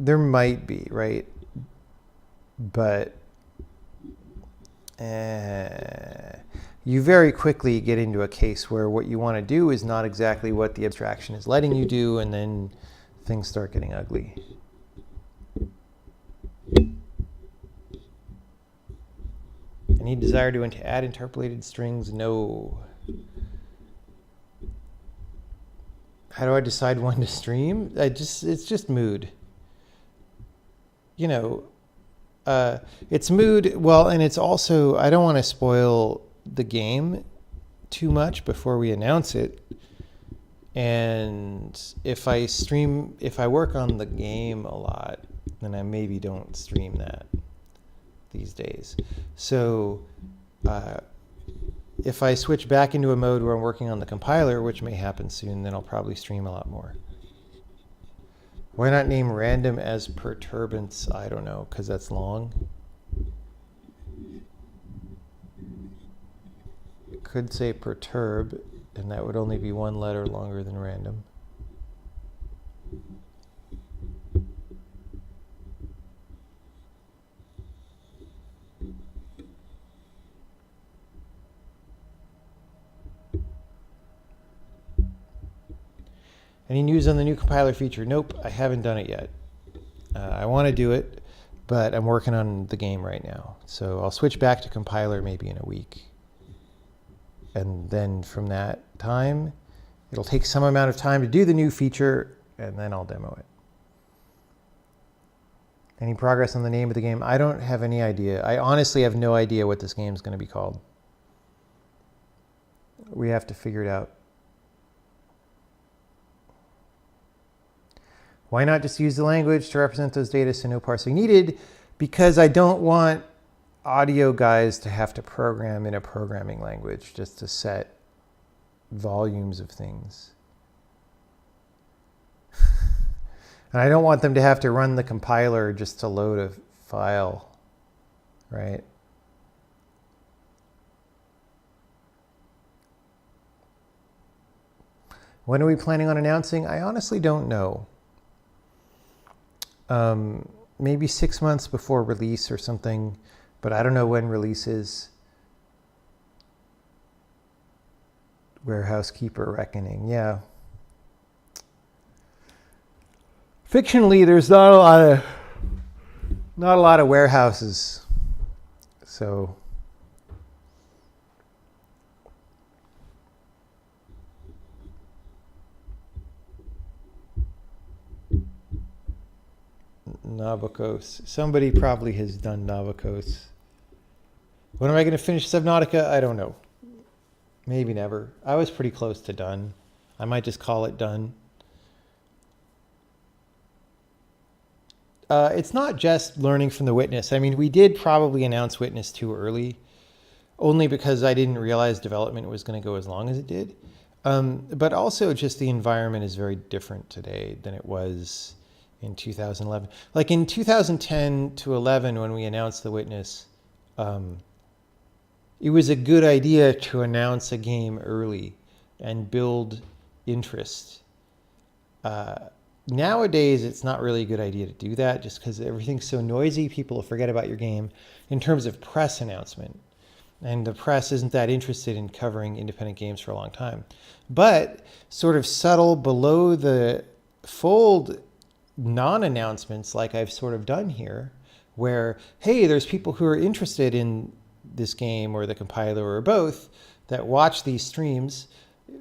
there might be, right? But you very quickly get into a case where what you want to do is not exactly what the abstraction is letting you do, and then things start getting ugly. Any desire to add interpolated strings? No. How do I decide when to stream? It's just mood. You know, it's mood. Well, and it's also, I don't want to spoil the game too much before we announce it. And if I work on the game a lot, then I maybe don't stream that these days. So if I switch back into a mode where I'm working on the compiler, which may happen soon, then I'll probably stream a lot more. Why not name random as perturbance? I don't know, because that's long. It could say perturb, and that would only be one letter longer than random. Any news on the new compiler feature? Nope, I haven't done it yet. I want to do it, but I'm working on the game right now. So I'll switch back to compiler maybe in a week. And then from that time, it'll take some amount of time to do the new feature, and then I'll demo it. Any progress on the name of the game? I don't have any idea. I honestly have no idea what this game is going to be called. We have to figure it out. Why not just use the language to represent those data so no parsing needed? Because I don't want audio guys to have to program in a programming language just to set volumes of things. And I don't want them to have to run the compiler just to load a file, right? When are we planning on announcing? I honestly don't know. Maybe 6 months before release or something, but I don't know when release is. Warehouse Keeper Reckoning, yeah. Fictionally, there's not a lot of warehouses, so. Nabokos. Somebody probably has done Nabokos. When am I going to finish Subnautica? I don't know. Maybe never. I was pretty close to done. I might just call it done. It's not just learning from the witness. I mean, we did probably announce witness too early, only because I didn't realize development was going to go as long as it did. But also just the environment is very different today than it was in 2011. Like in 2010 to 11, when we announced the witness, it was a good idea to announce a game early and build interest. Nowadays, it's not really a good idea to do that just because everything's so noisy. People will forget about your game in terms of press announcement. And the press isn't that interested in covering independent games for a long time. But sort of subtle below the fold non-announcements like I've sort of done here, where, hey, there's people who are interested in this game or the compiler or both that watch these streams.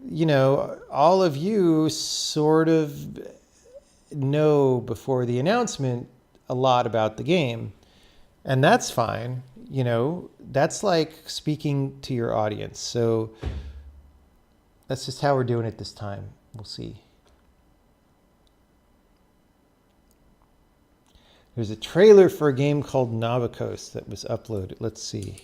You know, all of you sort of know before the announcement a lot about the game. And that's fine. You know, that's like speaking to your audience. So that's just how we're doing it this time. We'll see. There's a trailer for a game called Nabokos that was uploaded. Let's see.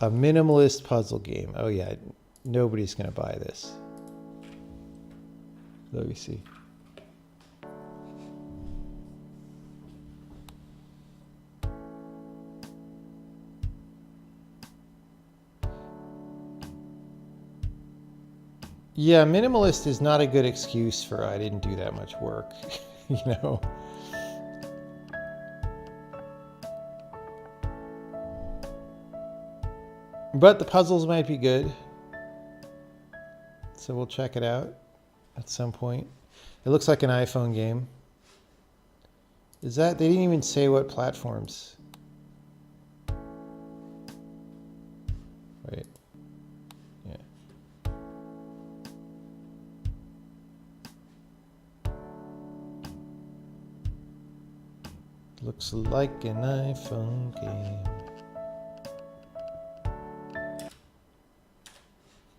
A minimalist puzzle game. Oh yeah, nobody's going to buy this. Let me see. Yeah, minimalist is not a good excuse for I didn't do that much work, you know. But the puzzles might be good. So we'll check it out at some point. It looks like an iPhone game. Is that, they didn't even say what platforms. Wait. Yeah. Looks like an iPhone game.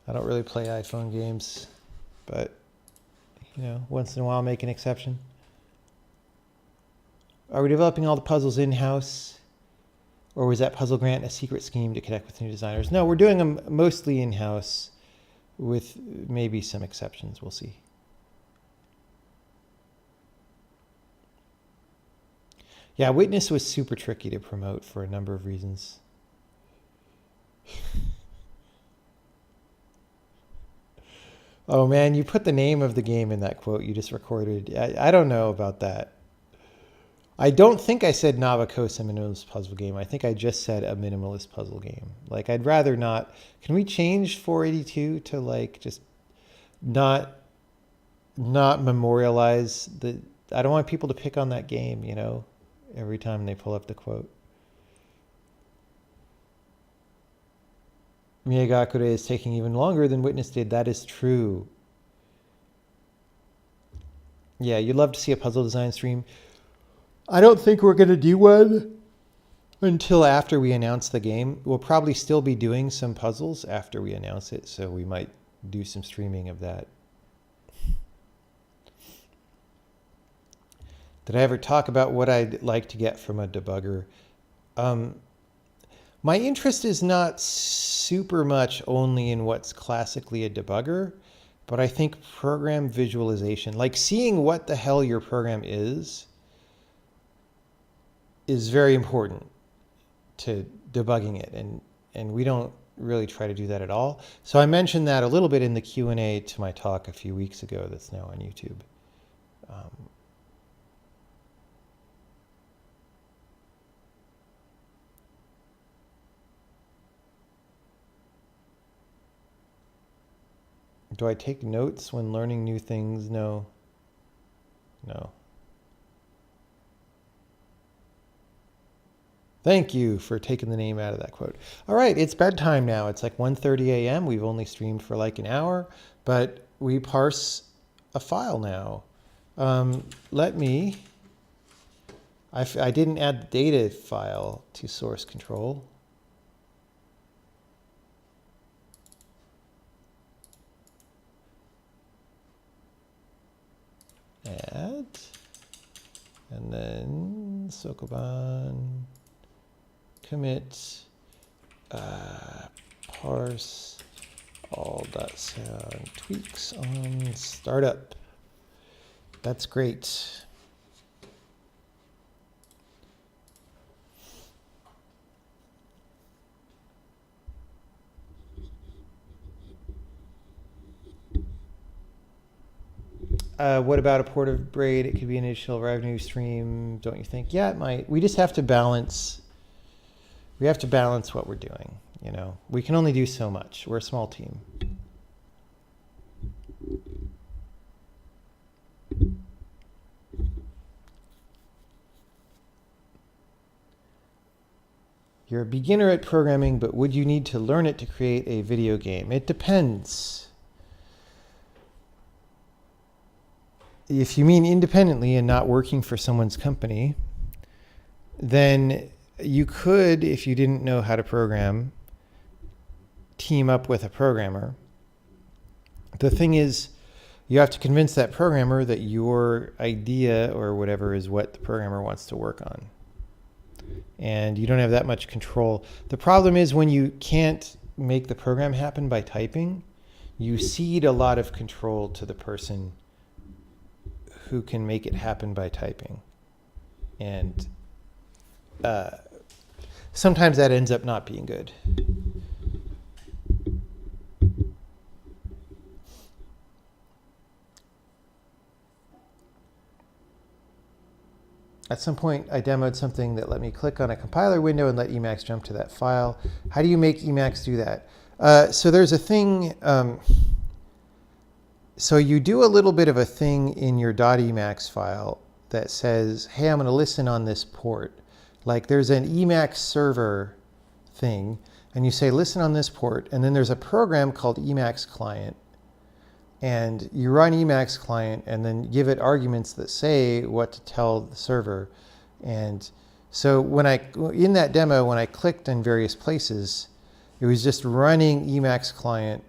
I don't really play iPhone games, but, you know, once in a while make an exception. Are we developing all the puzzles in-house? Or was that puzzle grant a secret scheme to connect with new designers? No, we're doing them mostly in-house with maybe some exceptions. We'll see. Yeah, Witness was super tricky to promote for a number of reasons. Oh man, you put the name of the game in that quote you just recorded. I don't know about that. I don't think I said Navacosa minimalist puzzle game. I think I just said a minimalist puzzle game. Like, I'd rather not. Can we change 482 to like just not memorialize the? I don't want people to pick on that game, you know, every time they pull up the quote. Miyagakure is taking even longer than Witness did. That is true. Yeah, you'd love to see a puzzle design stream. I don't think we're going to do one until after we announce the game. We'll probably still be doing some puzzles after we announce it, so we might do some streaming of that. Did I ever talk about what I'd like to get from a debugger? My interest is not super much only in what's classically a debugger, but I think program visualization, like seeing what the hell your program is very important to debugging it. And we don't really try to do that at all. So I mentioned that a little bit in the Q&A to my talk a few weeks ago that's now on YouTube. Do I take notes when learning new things? No. No. Thank you for taking the name out of that quote. All right, it's bedtime now. It's like 1:30 a.m. We've only streamed for like an hour, but we parse a file now. I didn't add the data file to source control. Add, and then Sokoban, commit, parse all.sound tweaks on startup. That's great. What about a port of braid? It could be an additional revenue stream, don't you think? Yeah, it might. We just have to balance. We have to balance what we're doing. You know, we can only do so much. We're a small team. You're a beginner at programming, but would you need to learn it to create a video game? It depends. If you mean independently and not working for someone's company, then you could, if you didn't know how to program, team up with a programmer. The thing is, you have to convince that programmer that your idea or whatever is what the programmer wants to work on. And you don't have that much control. The problem is when you can't make the program happen by typing, you cede a lot of control to the person who can make it happen by typing. And sometimes that ends up not being good. At some point, I demoed something that let me click on a compiler window and let Emacs jump to that file. How do you make Emacs do that? So there's a thing. So you do a little bit of a thing in your .emacs file that says, hey, I'm going to listen on this port. Like there's an Emacs server thing, and you say, listen on this port, and then there's a program called Emacs client. And you run Emacs client and then give it arguments that say what to tell the server. And so in that demo, when I clicked in various places, it was just running Emacs client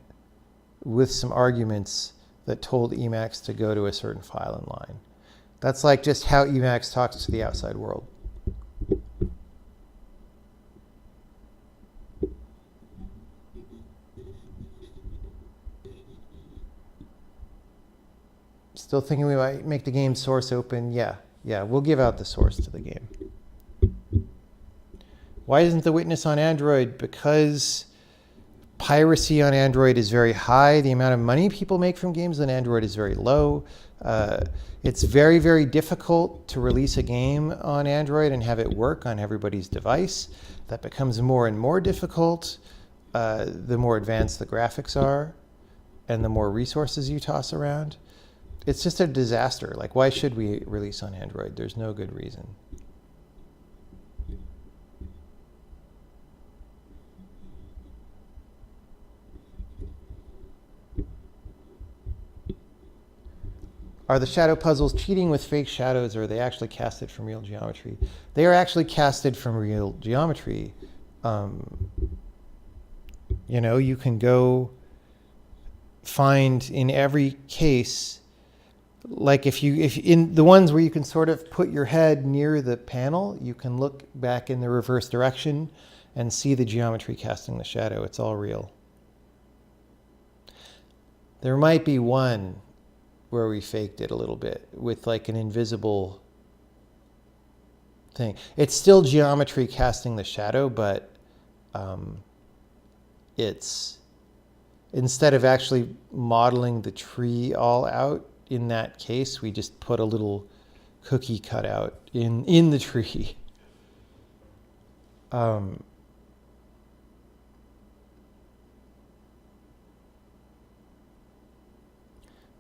with some arguments that told Emacs to go to a certain file and line. That's like just how Emacs talks to the outside world. Still thinking we might make the game source open? Yeah, we'll give out the source to the game. Why isn't the witness on Android? Because piracy on Android is very high. The amount of money people make from games on Android is very low. It's very, very difficult to release a game on Android and have it work on everybody's device. That becomes more and more difficult the more advanced the graphics are and the more resources you toss around. It's just a disaster. Like, why should we release on Android? There's no good reason. Are the shadow puzzles cheating with fake shadows, or are they actually casted from real geometry? They are actually casted from real geometry. You know, you can go find in every case, like if in the ones where you can sort of put your head near the panel, you can look back in the reverse direction and see the geometry casting the shadow. It's all real. There might be one where we faked it a little bit with like an invisible thing. It's still geometry casting the shadow, but it's, instead of actually modeling the tree all out, in that case, we just put a little cookie cutout in the tree.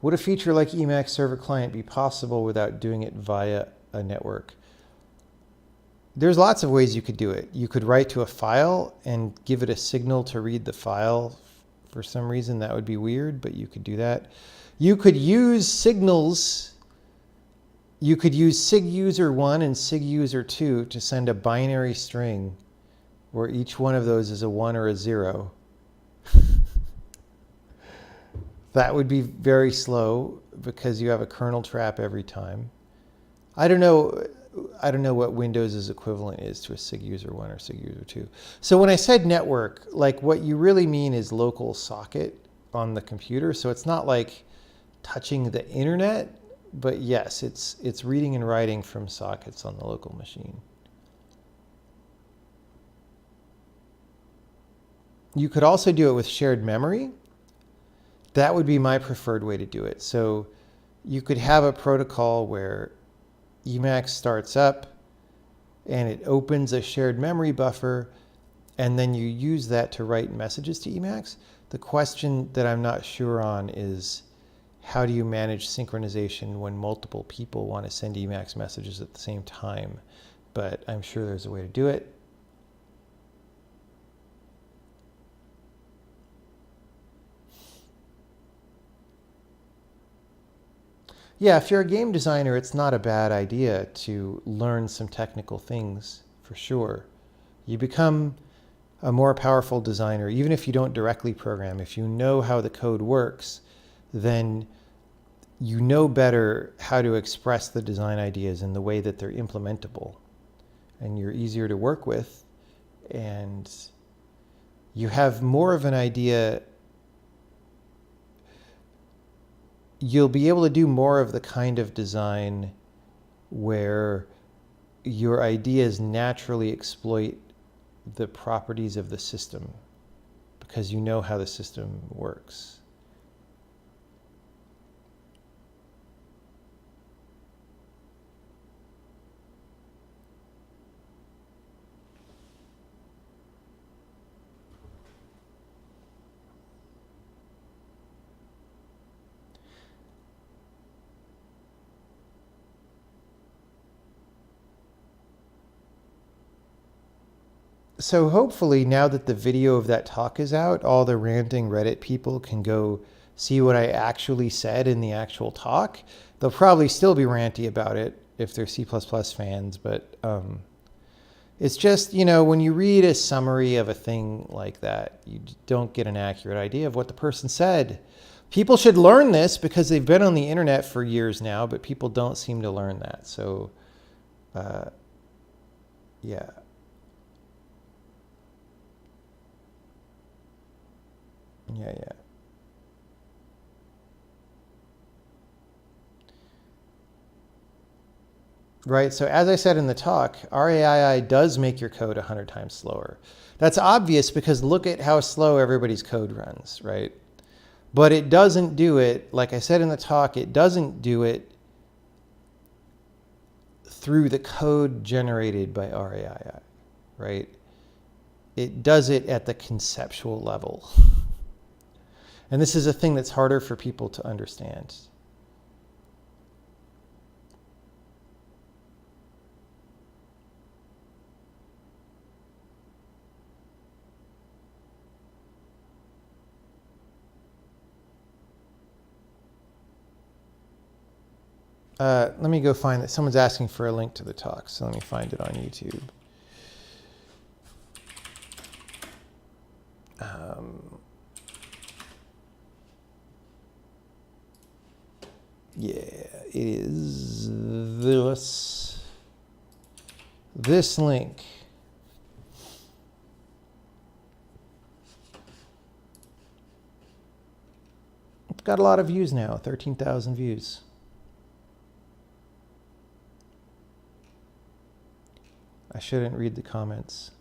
Would a feature like Emacs Server Client be possible without doing it via a network? There's lots of ways you could do it. You could write to a file and give it a signal to read the file. For some reason, that would be weird, but you could do that. You could use signals. You could use SIGUSER1 and SIGUSER2 to send a binary string where each one of those is a 1 or a 0. That would be very slow because you have a kernel trap every time. I don't know what Windows's equivalent is to a SIGUSER1 or SIGUSER2. So when I said network, like what you really mean is local socket on the computer. So it's not like touching the internet, but yes, it's reading and writing from sockets on the local machine. You could also do it with shared memory. That would be my preferred way to do it. So you could have a protocol where Emacs starts up and it opens a shared memory buffer, and then you use that to write messages to Emacs. The question that I'm not sure on is, how do you manage synchronization when multiple people want to send Emacs messages at the same time? But I'm sure there's a way to do it. Yeah, if you're a game designer, it's not a bad idea to learn some technical things, for sure. You become a more powerful designer, even if you don't directly program. If you know how the code works, then you know better how to express the design ideas in the way that they're implementable. And you're easier to work with, and you have more of an idea. You'll be able to do more of the kind of design where your ideas naturally exploit the properties of the system because you know how the system works. So hopefully now that the video of that talk is out, all the ranting Reddit people can go see what I actually said in the actual talk. They'll probably still be ranty about it, if they're C++ fans, but it's just, you know, when you read a summary of a thing like that, you don't get an accurate idea of what the person said. People should learn this because they've been on the internet for years now, but people don't seem to learn that. So, yeah. Yeah. Right, so as I said in the talk, RAII does make your code 100 times slower. That's obvious because look at how slow everybody's code runs, right? But it doesn't do it, like I said in the talk, it doesn't do it through the code generated by RAII, right? It does it at the conceptual level. And this is a thing that's harder for people to understand. Let me go find that. Someone's asking for a link to the talk, so let me find it on YouTube. Yeah, it is this link. It's got a lot of views now, 13,000 views. I shouldn't read the comments.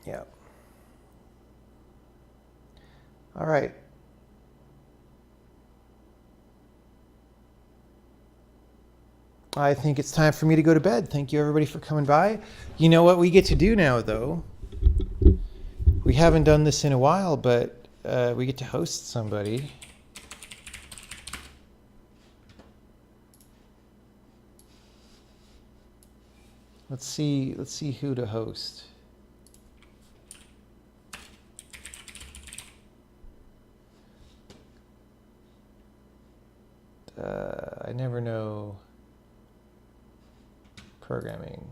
Yeah. All right. I think it's time for me to go to bed. Thank you, everybody, for coming by. You know what we get to do now, though? We haven't done this in a while, but we get to host somebody. Let's see who to host. I never know programming.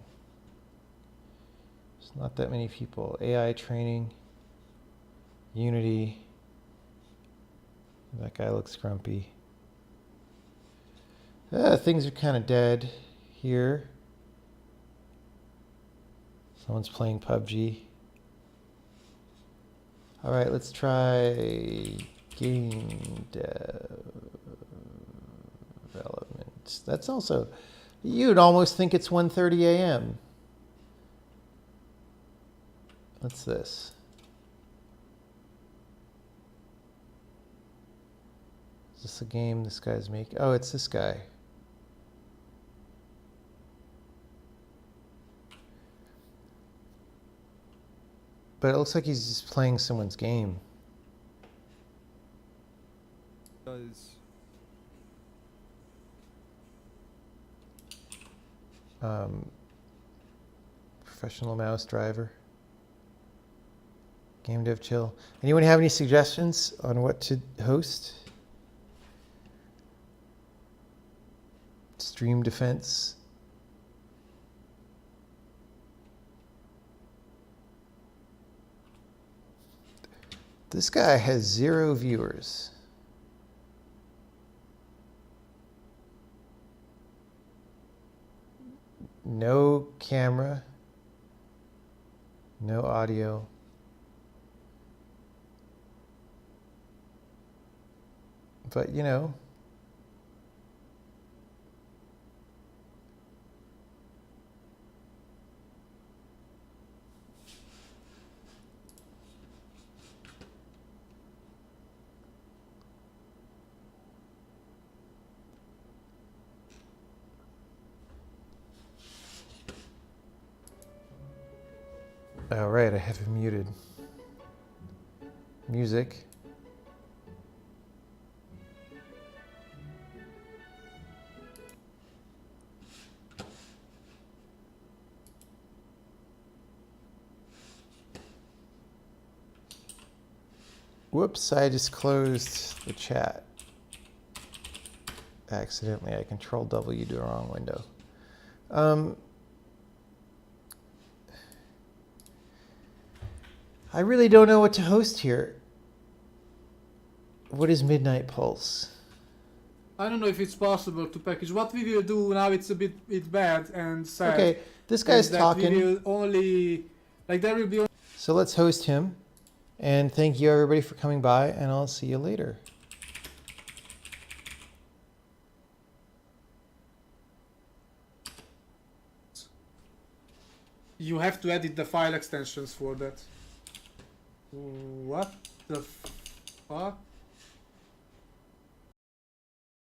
There's not that many people. AI training, Unity. That guy looks grumpy. Things are kind of dead here. Someone's playing PUBG. All right, let's try game development. That's also, you'd almost think it's 1:30 a.m. What's this? Is this a game this guy's making? Oh, it's this guy. But it looks like he's just playing someone's game. Professional mouse driver. Game dev chill. Anyone have any suggestions on what to host? Stream defense. This guy has 0 viewers. No camera. No audio. But, you know, Oh, right, I have him muted. Music. Whoops, I just closed the chat. Accidentally, I controlled W to the wrong window. I really don't know what to host here. What is Midnight Pulse? I don't know if it's possible to package. What we will do now, it's a bit bad and sad. Okay, this guy's talking. We will only, like there will be. So let's host him. And thank you everybody for coming by, and I'll see you later. You have to edit the file extensions for that. What the fuck?